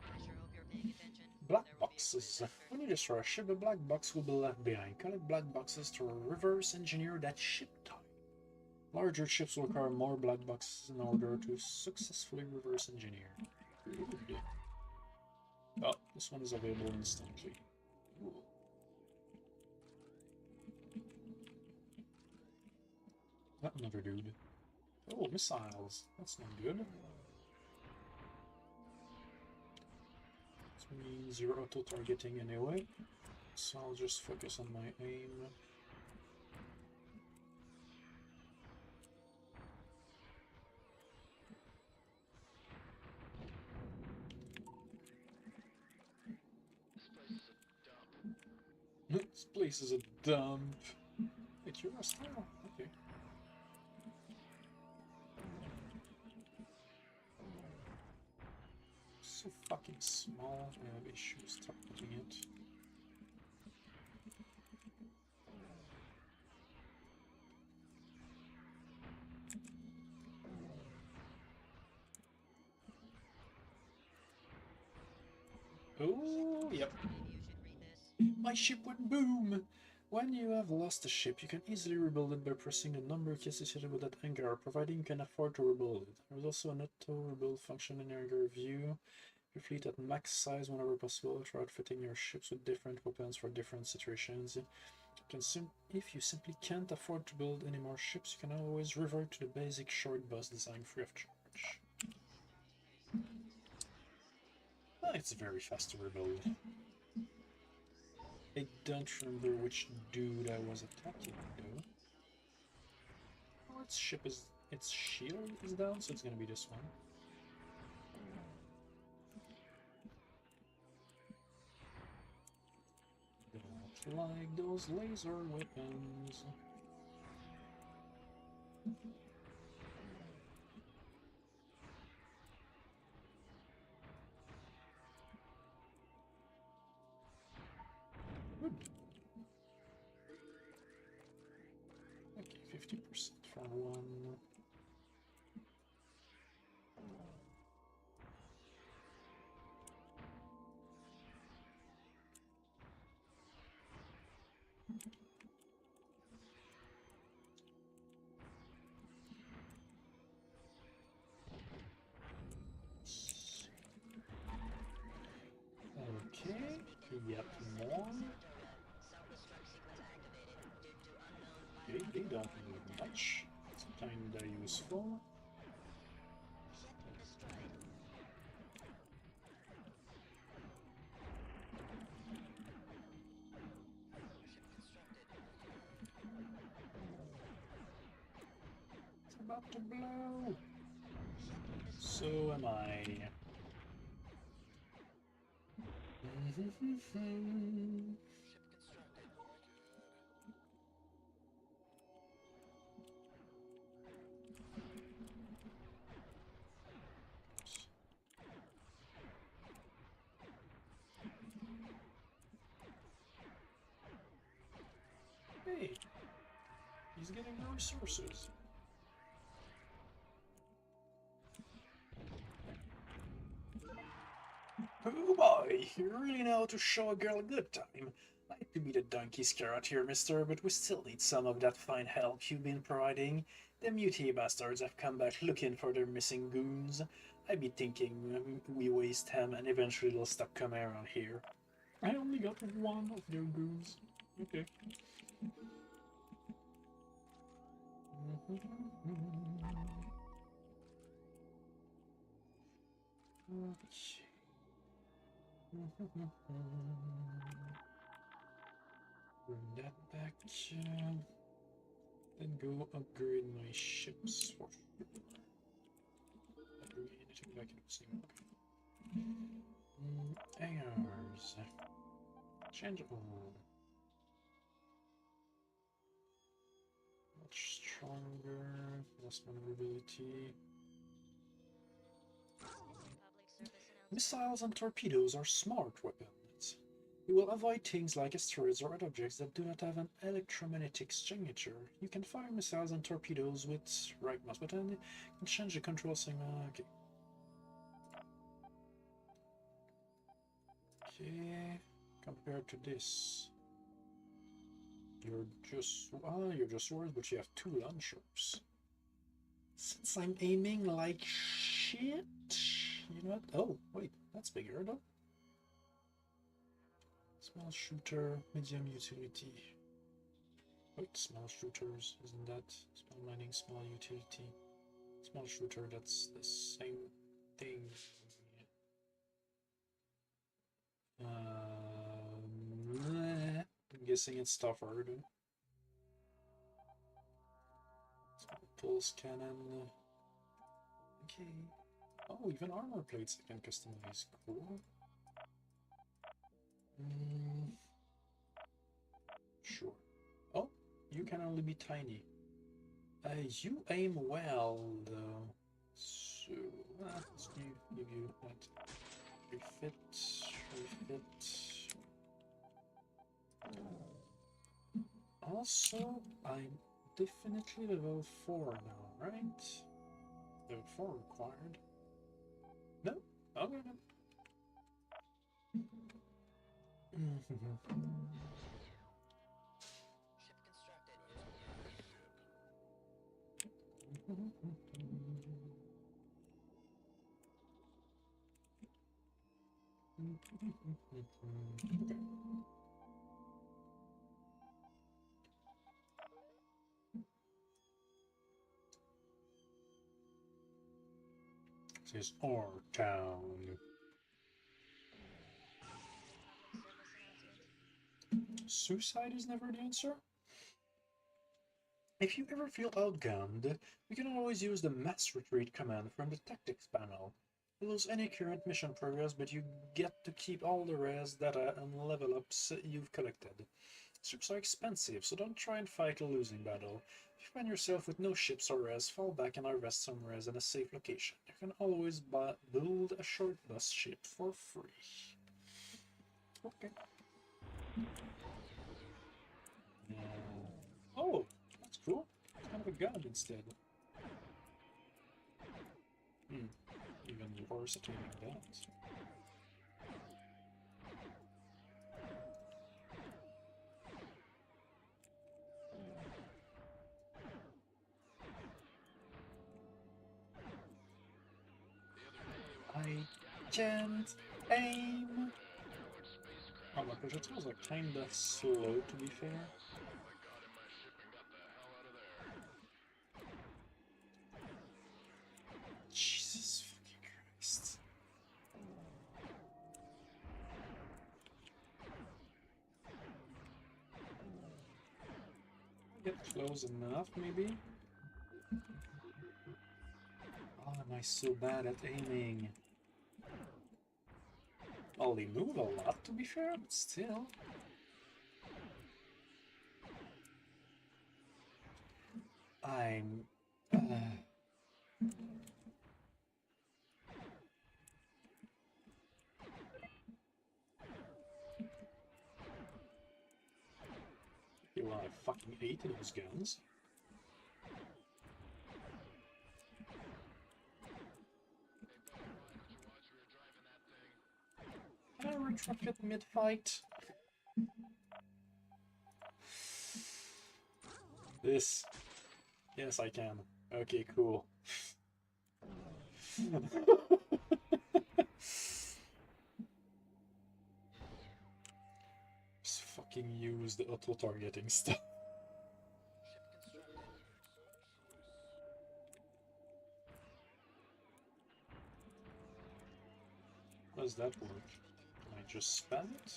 I sure hope you're paying attention. Black There will be a boxes. quiz When you destroy a ship, a black box will be left behind. Collect black boxes to reverse engineer that ship type. Larger ships will require more black boxes in order to successfully reverse engineer. Good. Oh, this one is available instantly. Cool. Another dude. Oh, missiles. That's not good. Let's means you're auto-targeting anyway, so I'll just focus on my aim. This place is a dump. Wait, you're a style? Okay. So fucking small. I have issues targeting it. Oh, yep. Maybe you should read this. My ship went boom! When you have lost a ship, you can easily rebuild it by pressing the number key associated with that hangar, providing you can afford to rebuild it. There's also an auto-rebuild function in your hangar view. Your fleet at max size whenever possible. Try outfitting your ships with different weapons for different situations. If you simply can't afford to build any more ships, you can always revert to the basic short bus design free of charge. It's very fast to rebuild. I don't remember which dude I was attacking though. Oh, its shield is down, so it's gonna be this one. Don't like those laser weapons. Good. Okay, 50% for one. Okay, yep, more. Okay, they don't need much. It's kinda useful. It's about to blow. So am I. Hey, he's getting the resources. Oh boy, you really know how to show a girl a good time. Like to be the donkey's carrot here, mister, but we still need some of that fine help you've been providing. The mutiny bastards have come back looking for their missing goons. I be thinking we waste them and eventually they'll stop coming around here. I only got one of their goons. Okay. Okay. Bring that back. Then go upgrade my ships. Upgrade anything like it was Hangars. Changeable. Much stronger. Less maneuverability. Public service announcement. Missiles and torpedoes are smart weapons. You will avoid things like asteroids or other objects that do not have an electromagnetic signature. You can fire missiles and torpedoes with right mouse button and change the control signal. Okay. Okay. Compared to this, you're just worse, but you have 2 launchers. Since I'm aiming like shit, you know what? Oh wait, that's bigger though. Small shooter, medium utility. Wait, small shooters, isn't that small mining, small utility? Small shooter, that's the same thing. I'm guessing it's tougher. Pulse cannon. Okay. Oh, even armor plates I can customize. Cool. Sure. Oh, you can only be tiny. You aim well, though. So, let's give you that. Refit, refit. Also, I'm definitely level 4 now, right? Level 4 required. No? Okay. Okay. This is our town. Suicide is never the answer? If you ever feel outgunned, you can always use the mass retreat command from the tactics panel. It loses any current mission progress, but you get to keep all the res, data, and level ups you've collected. Ships are expensive, so don't try and fight a losing battle. If you find yourself with no ships or res, fall back and harvest some res in a safe location. You can always build a short bus ship for free. Okay. Oh, that's cool. It's kind of a gun instead. Even worse at aiming that. I can't aim. Oh my projectiles are kinda slow, to be fair. Jesus fucking Christ. Get close enough, maybe? Oh, am I so bad at aiming? Well, they move a lot, to be fair, but still. I'm... well, I fucking hate those guns. Can I retrofit mid-fight? This. Yes, I can. Okay, cool. Just fucking use the auto-targeting stuff. How does that work? Can I just spam it?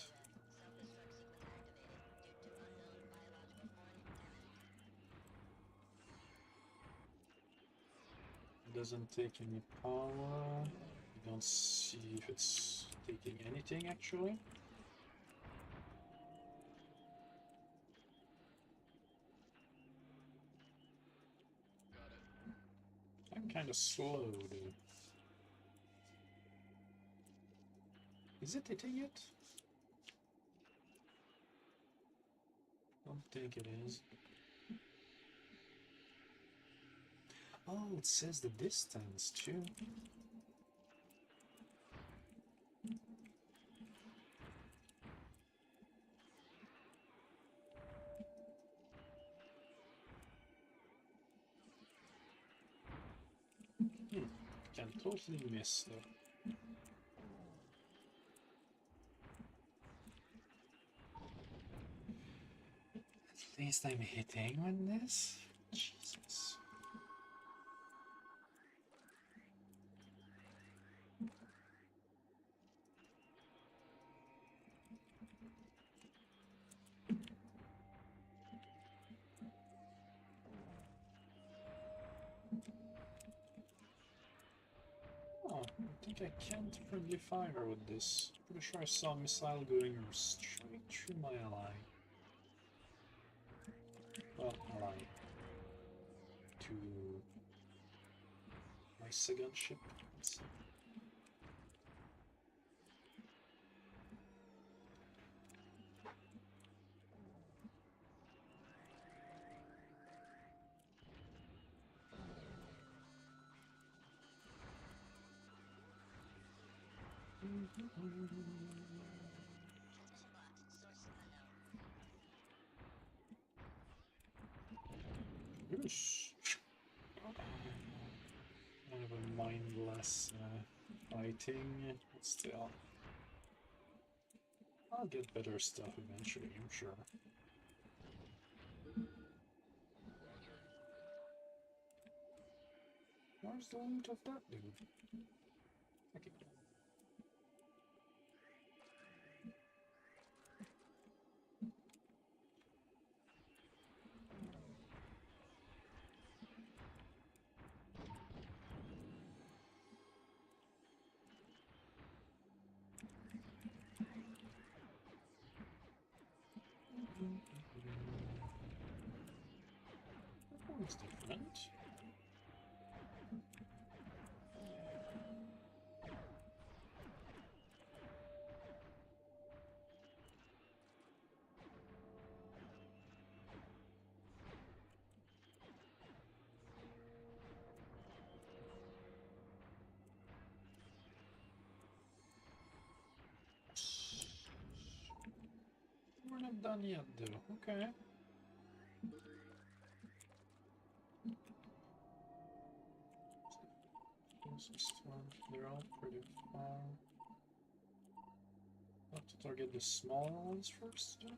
It doesn't take any power. I don't see if it's taking anything actually. I'm kinda slow though. Is it hitting it? Don't think it is. Oh, it says the distance too. Can totally miss though. At least I'm hitting with this. Jesus. think I can't friendly fire with this. Pretty sure I saw a missile going straight through my ally. Well, ally. To my second ship. Let's see. Yes. Kind of a mindless fighting, but still. I'll get better stuff eventually, I'm sure. Where's the loot of that dude? Okay. That one's different. We're not done yet, though. Okay. Closest one. They're all pretty far. Have to target the smaller ones first. Yeah?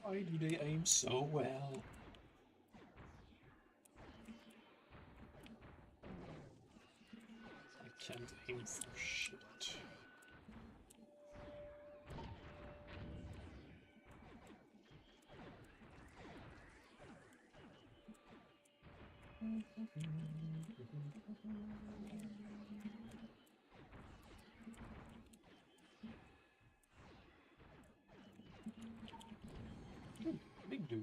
Why do they aim so well? I can't aim for shit. Good, big dude.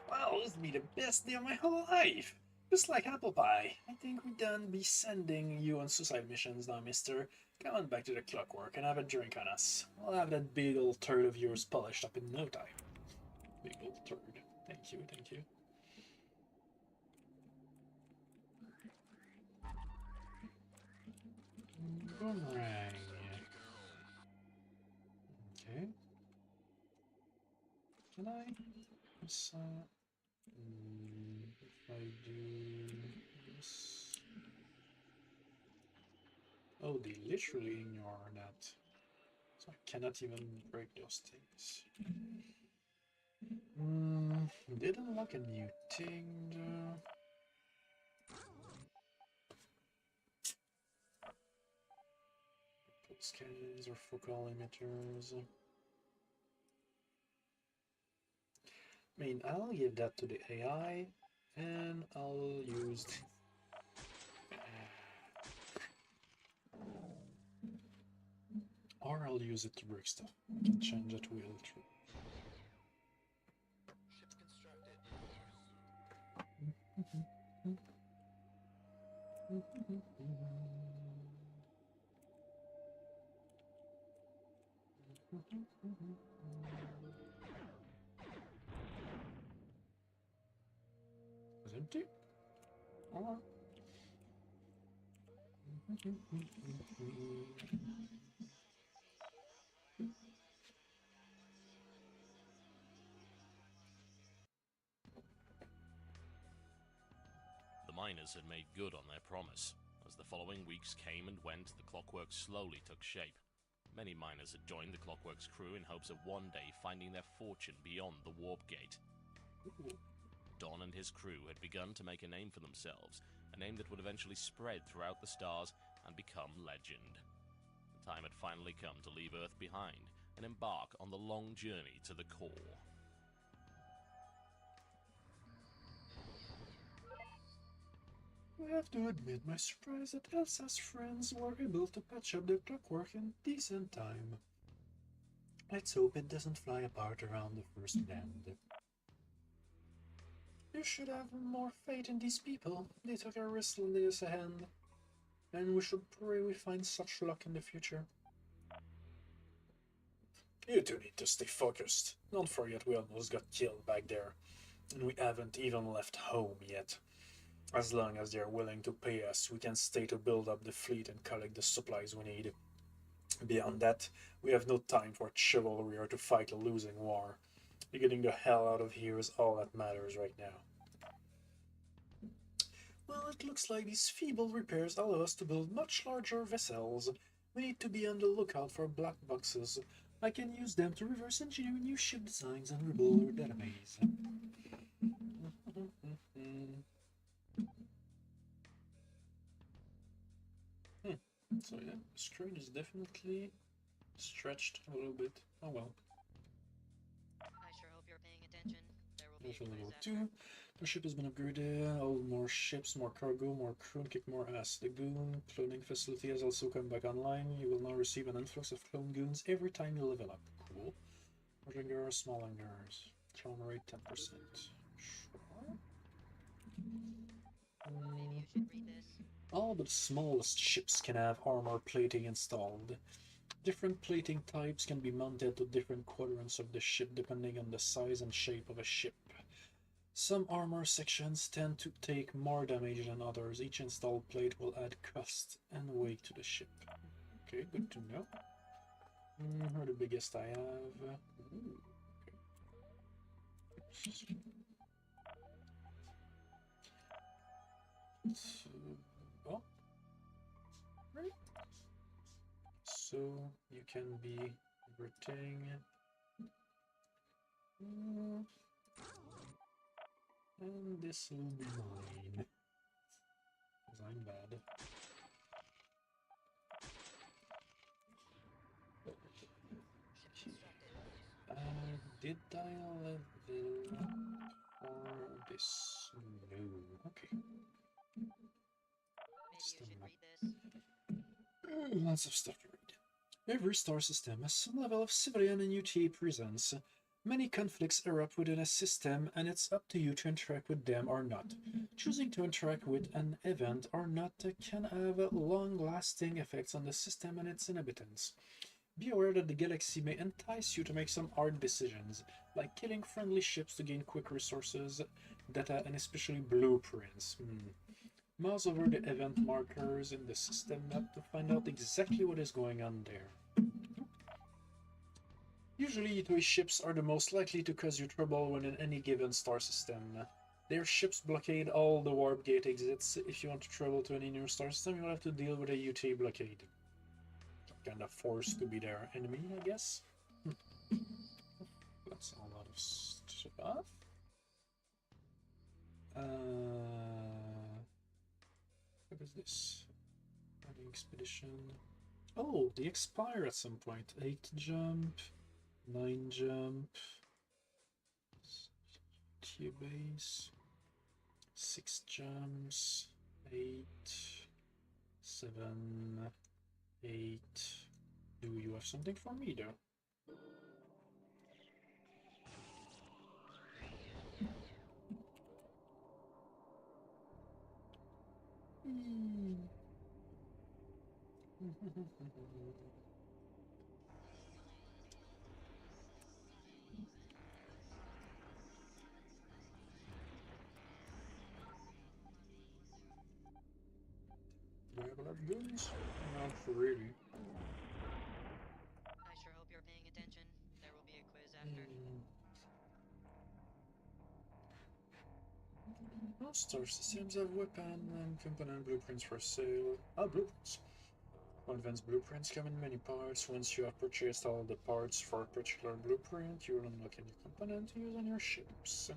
Wow, this be the best day of my whole life. Just like apple pie. I think we done be sending you on suicide missions now, mister. Come on back to the clockwork and have a drink on us. I'll have that big old turd of yours polished up in no time. Big old turd. Thank you, thank you. Boomerang. Okay. Can I? If I do this. Oh, they literally ignore that. So I cannot even break those things. Did unlock a new thing though. Pulse cannons or focal emitters. I mean, I'll give that to the AI, and I'll use... or I'll use it to break stuff. I can change that wheel through. It's empty? Alright. miners had made good on their promise. As the following weeks came and went, the Clockwork slowly took shape. Many miners had joined the Clockwork's crew in hopes of one day finding their fortune beyond the Warp Gate. Don and his crew had begun to make a name for themselves, a name that would eventually spread throughout the stars and become legend. The time had finally come to leave Earth behind and embark on the long journey to the core. I have to admit my surprise that Elsa's friends were able to patch up the Clockwork in decent time. Let's hope it doesn't fly apart around the first bend. You should have more faith in these people. They took a risk to lay us a hand, and we should pray we find such luck in the future. You two need to stay focused. Don't forget we almost got killed back there, and we haven't even left home yet. As long as they're willing to pay us, we can stay to build up the fleet and collect the supplies we need. Beyond that, we have no time for chivalry or to fight a losing war. Getting the hell out of here is all that matters right now. Well, it looks like these feeble repairs allow us to build much larger vessels. We need to be on the lookout for black boxes. I can use them to reverse engineer new ship designs and rebuild our database. So yeah, the screen is definitely stretched a little bit. Oh well. I sure hope you're paying attention. There will be There's a a level quiz after. 2. The ship has been upgraded. All more ships, more cargo, more crew, and kick more ass. The goon cloning facility has also come back online. You will now receive an influx of clone goons every time you level up. Cool. Larger, smaller nurse. Clone rate 10%. Sure. Maybe you should read this. All but the smallest ships can have armor plating installed. Different plating types can be mounted to different quadrants of the ship depending on the size and shape of a ship. Some armor sections tend to take more damage than others. Each installed plate will add cost and weight to the ship. Okay, good to know. Or the biggest I have. Ooh, okay. So, oh. Right. So you can be everything. And this will be mine. Because I'm bad. Did I level for this? No. Okay. Maybe you should read this. Lots of stuff to read. Every star system has some level of civilian and UTA presence. Many conflicts erupt within a system, and it's up to you to interact with them or not. Choosing to interact with an event or not can have long-lasting effects on the system and its inhabitants. Be aware that the galaxy may entice you to make some hard decisions, like killing friendly ships to gain quick resources, data, and especially blueprints. Mouse over the event markers in the system map to find out exactly what is going on there. Usually, toy ships are the most likely to cause you trouble when in any given star system. Their ships blockade all the warp gate exits. If you want to travel to any new star system, you'll have to deal with a UT blockade. Kind of forced to be their enemy, I guess. That's a lot of stuff. What is this? Running expedition. Oh, they expire at some point. 8 jump, 9 jump, tier base, 6 jumps, 8, 7, 8. Do you have something for me though? Do I have a lot of guns? Not really. I sure hope you're paying attention. There will be a quiz after. Store systems have weapon and component blueprints for sale. Ah, blueprints. Advanced blueprints come in many parts. Once you have purchased all the parts for a particular blueprint, you will unlock a new component to use on your ships.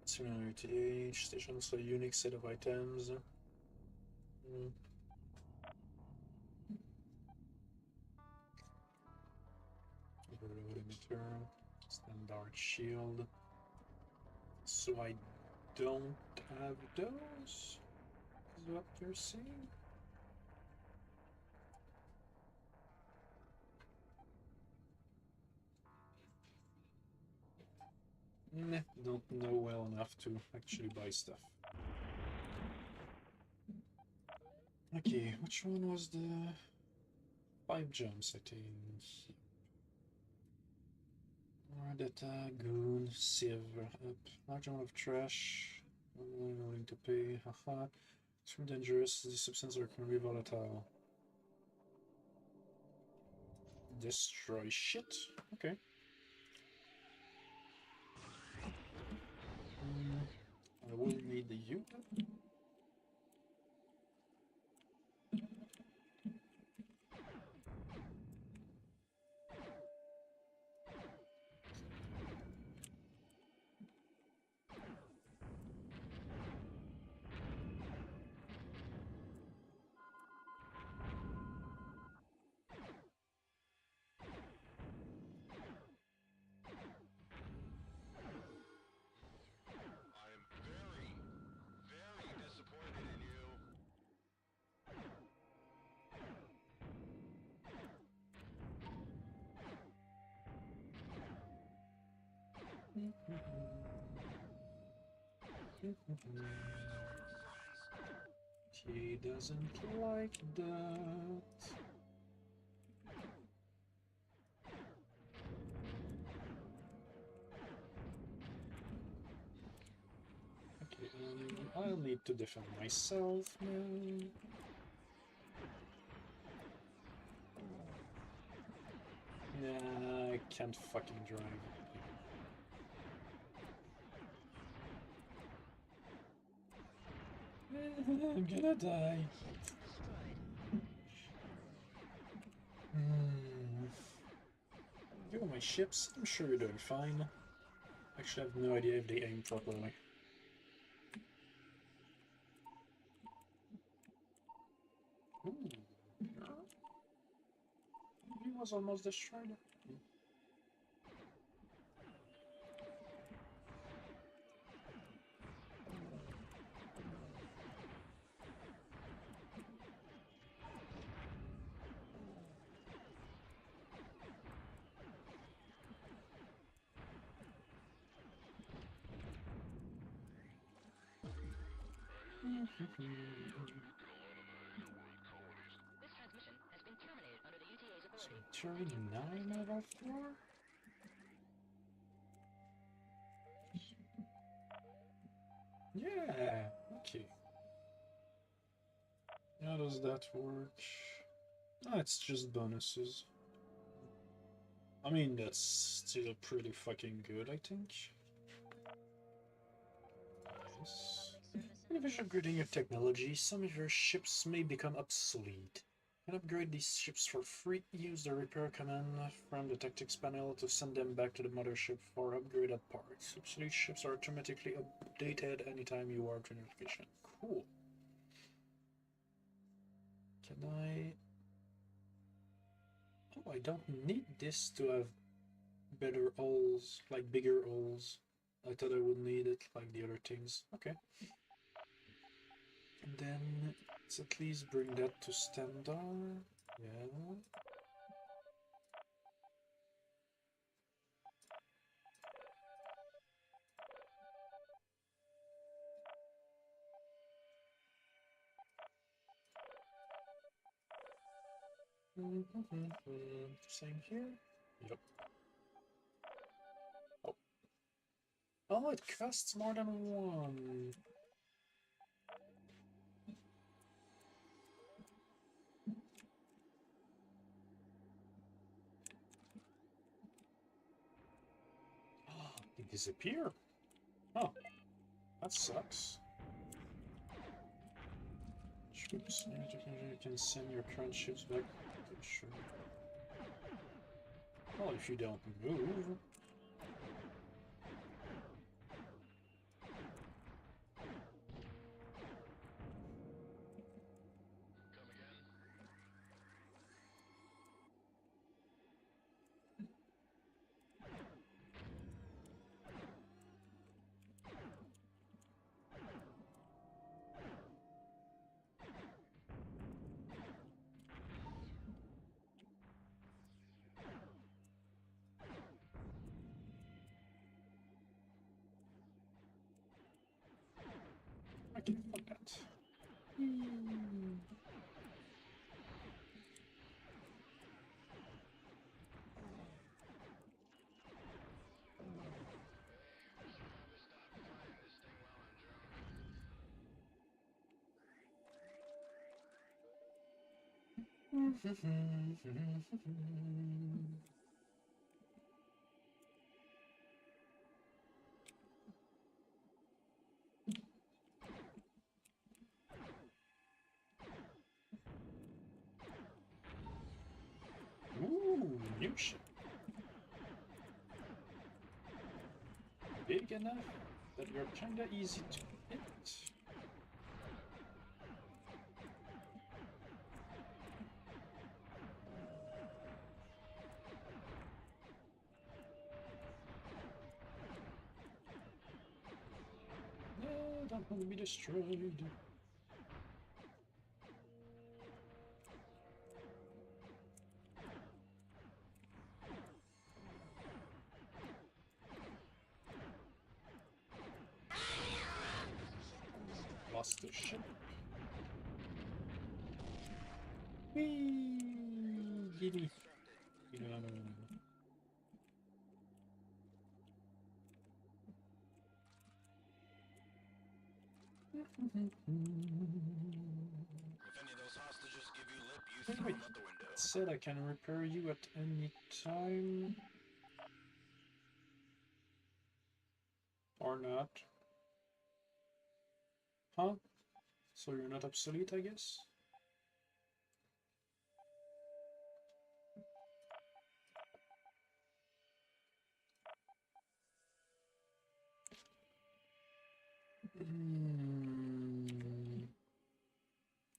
Similarity each station has a unique set of items. Overload emitter, standard shield. So I don't have those? Is what you're saying? Nah, don't know well enough to actually buy stuff. Okay, which one was the 5 jumps, I think? Data, goon, sieve, up. Large amount of trash. Willing to pay, haha. Too dangerous, these substances are can be volatile. Destroy shit? Okay. I will need the U. He doesn't like that. Okay, I'll need to defend myself now. Nah, I can't fucking drive. I'm gonna die. Go my ships. I'm sure you're doing fine. Actually, I have no idea if they aim properly. Ooh. He was almost destroyed. This transmission has been terminated under the UTA's So authority. 39 out of 4? Yeah, okay. How does that work? Ah, it's just bonuses. I mean, that's still pretty fucking good, I think. Nice. If you're upgrading your technology, some of your ships may become obsolete. You can upgrade these ships for free. Use the repair command from the tactics panel to send them back to the mothership for upgraded parts. Obsolete ships are automatically updated anytime you warp to an location. Cool. Can I... Oh, I don't need this to have better hulls, like bigger hulls. I thought I would need it like the other things. Okay. And then let's at least bring that to standard. Yeah. Same here. Yep. Oh. Oh, it costs more than one. Oh, the disappear. Oh, that sucks. Troops, you can send your current ships back. Okay, sure. Well, if you don't move. Okay, fuck that. Ooh, new ship. Big enough that you're kinda easy to hit. No, don't want to be destroyed. Lost the ship. Whee! Giddy. Wait, it said I can repair you at any time. Or not. Huh? So you're not obsolete, I guess?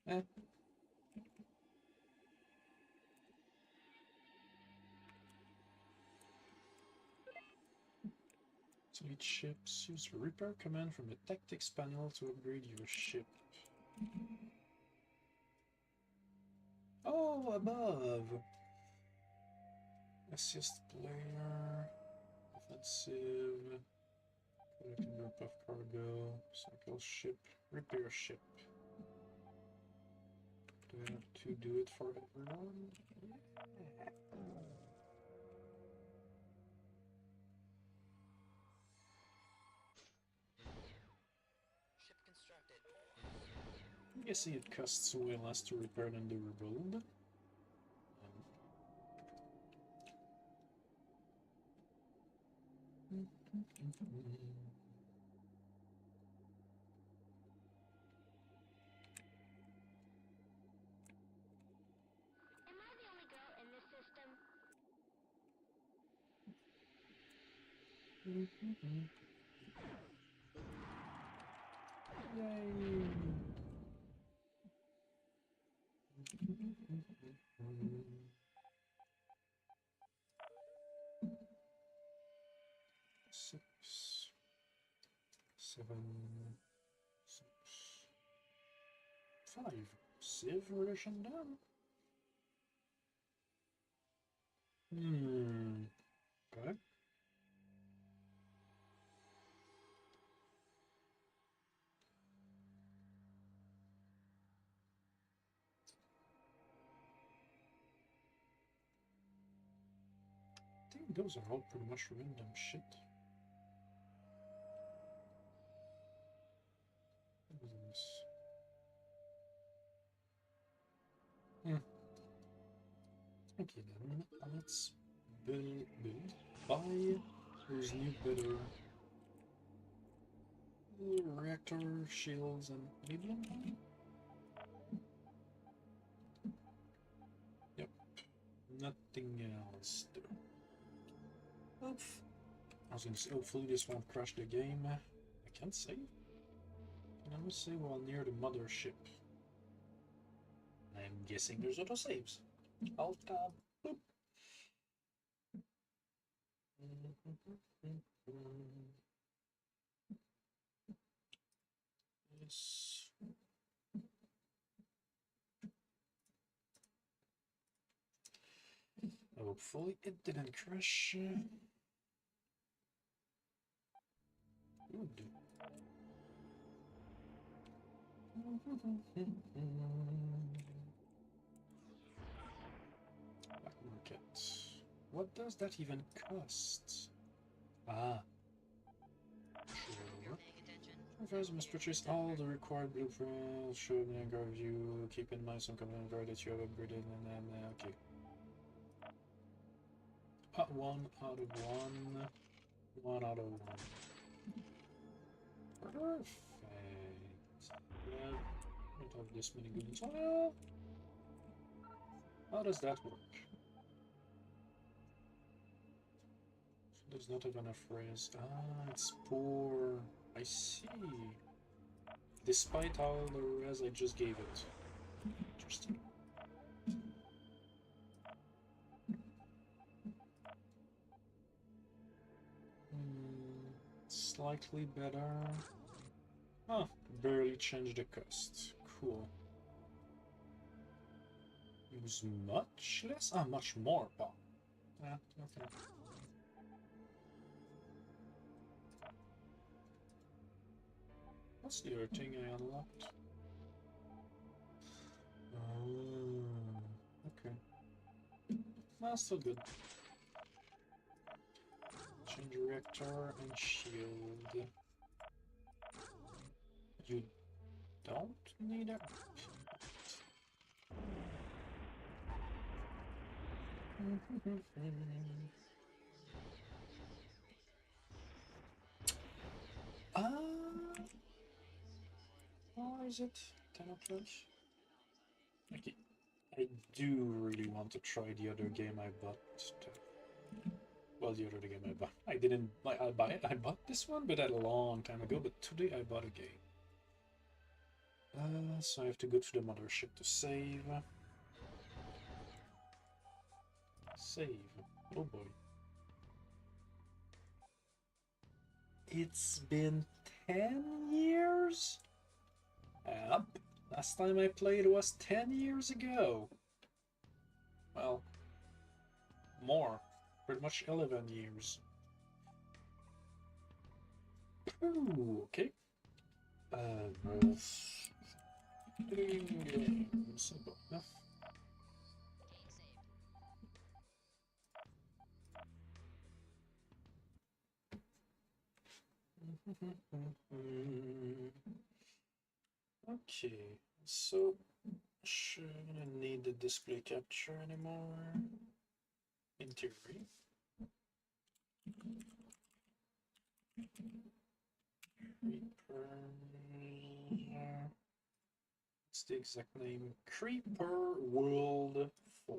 Eh. Obsolete ships. Use the repair command from the tactics panel to upgrade your ship. Oh, above! Assist player. Offensive. Collecting group of cargo. Cycle ship. Repair ship. Do I have to do it for everyone? Yeah. Ship constructed. I'm guessing it costs way less to repair than the rebuild. Am I the only girl in this system? Yay! Six, 7, 6, 5. Civ relation down. Okay. I think those are all pretty much random shit. What is this? Okay then, let's buy those new better Reactor, shields, and medium. Yep. Nothing else. Oof. I was gonna say, hopefully this won't crash the game. I can't save. Can I save while near the mothership? I'm guessing there's auto saves. Alt tab. Boop. Yes. Hopefully it didn't crash. Good. Black market. What does that even cost? Ah. Sure. Paying attention. First, must purchase all the required blueprints. Show me a review. Keep in mind some component guard that you have upgraded, and then okay. 1 out of 1. 1 out of 1. Perfect. Yeah, don't have this many goodies. Well, how does that work? So does not have enough res. Ah, it's poor. I see. Despite all the res I just gave it. Interesting. Slightly better. Oh, barely changed the cost. Cool. Use much less? Ah, much more pop. Ah, okay. What's the other thing I unlocked? Oh, okay. Well, still good. Change reactor and shield. You don't need it. Or is it 10 o'clock? Okay. I do really want to try the other game I bought. Well, the other game I bought. I didn't. I bought this one, but a long time ago. But today I bought a game. So I have to go to the mothership to save. Save. Oh boy. It's been 10 years? Yep. Last time I played was 10 years ago. Well, more. Pretty much 11 years. Ooh, okay. Simple enough. Okay, so shouldn't need the display capture anymore. In theory. Creeper. What's the exact name? Creeper World 4.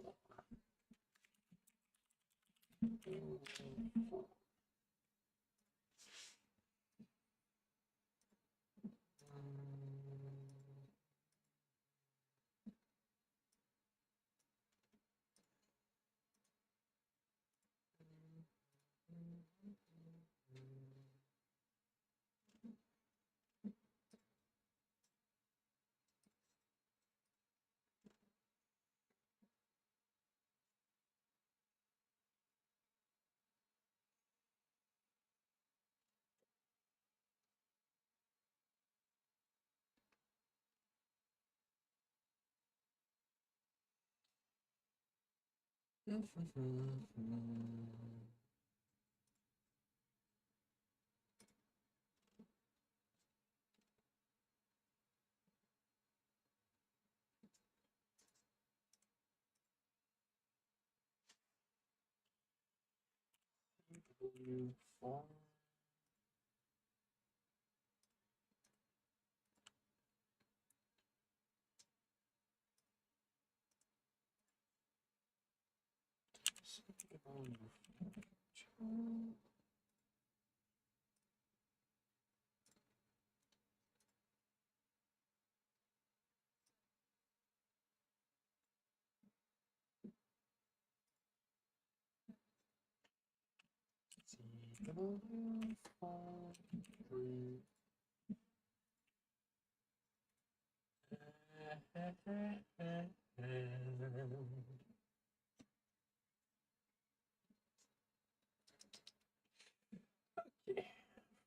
Okay,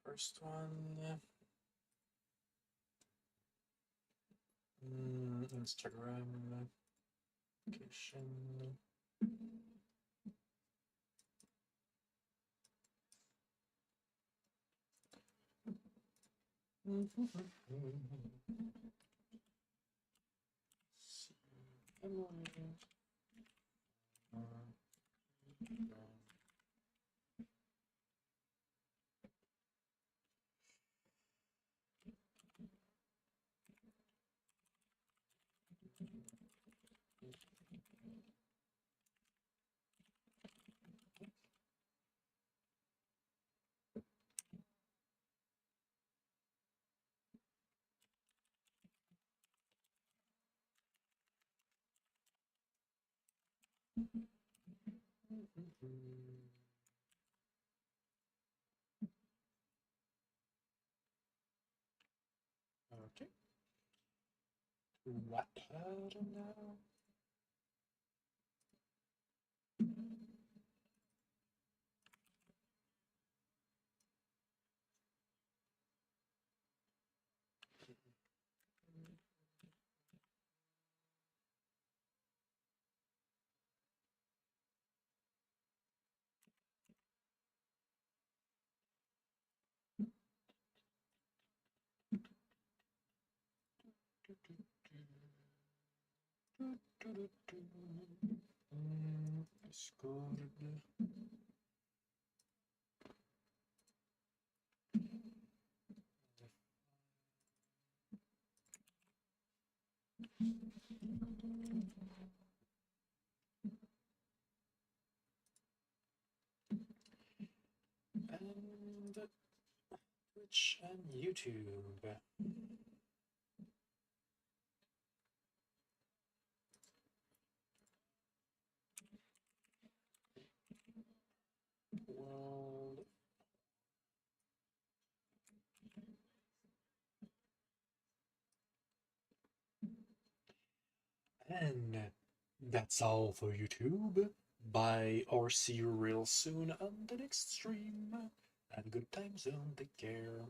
first one. Instagram location. Okay. What now? Discord. And Twitch and YouTube. World. And that's all for YouTube. Bye or see you real soon on the next stream. And good time zone, take care.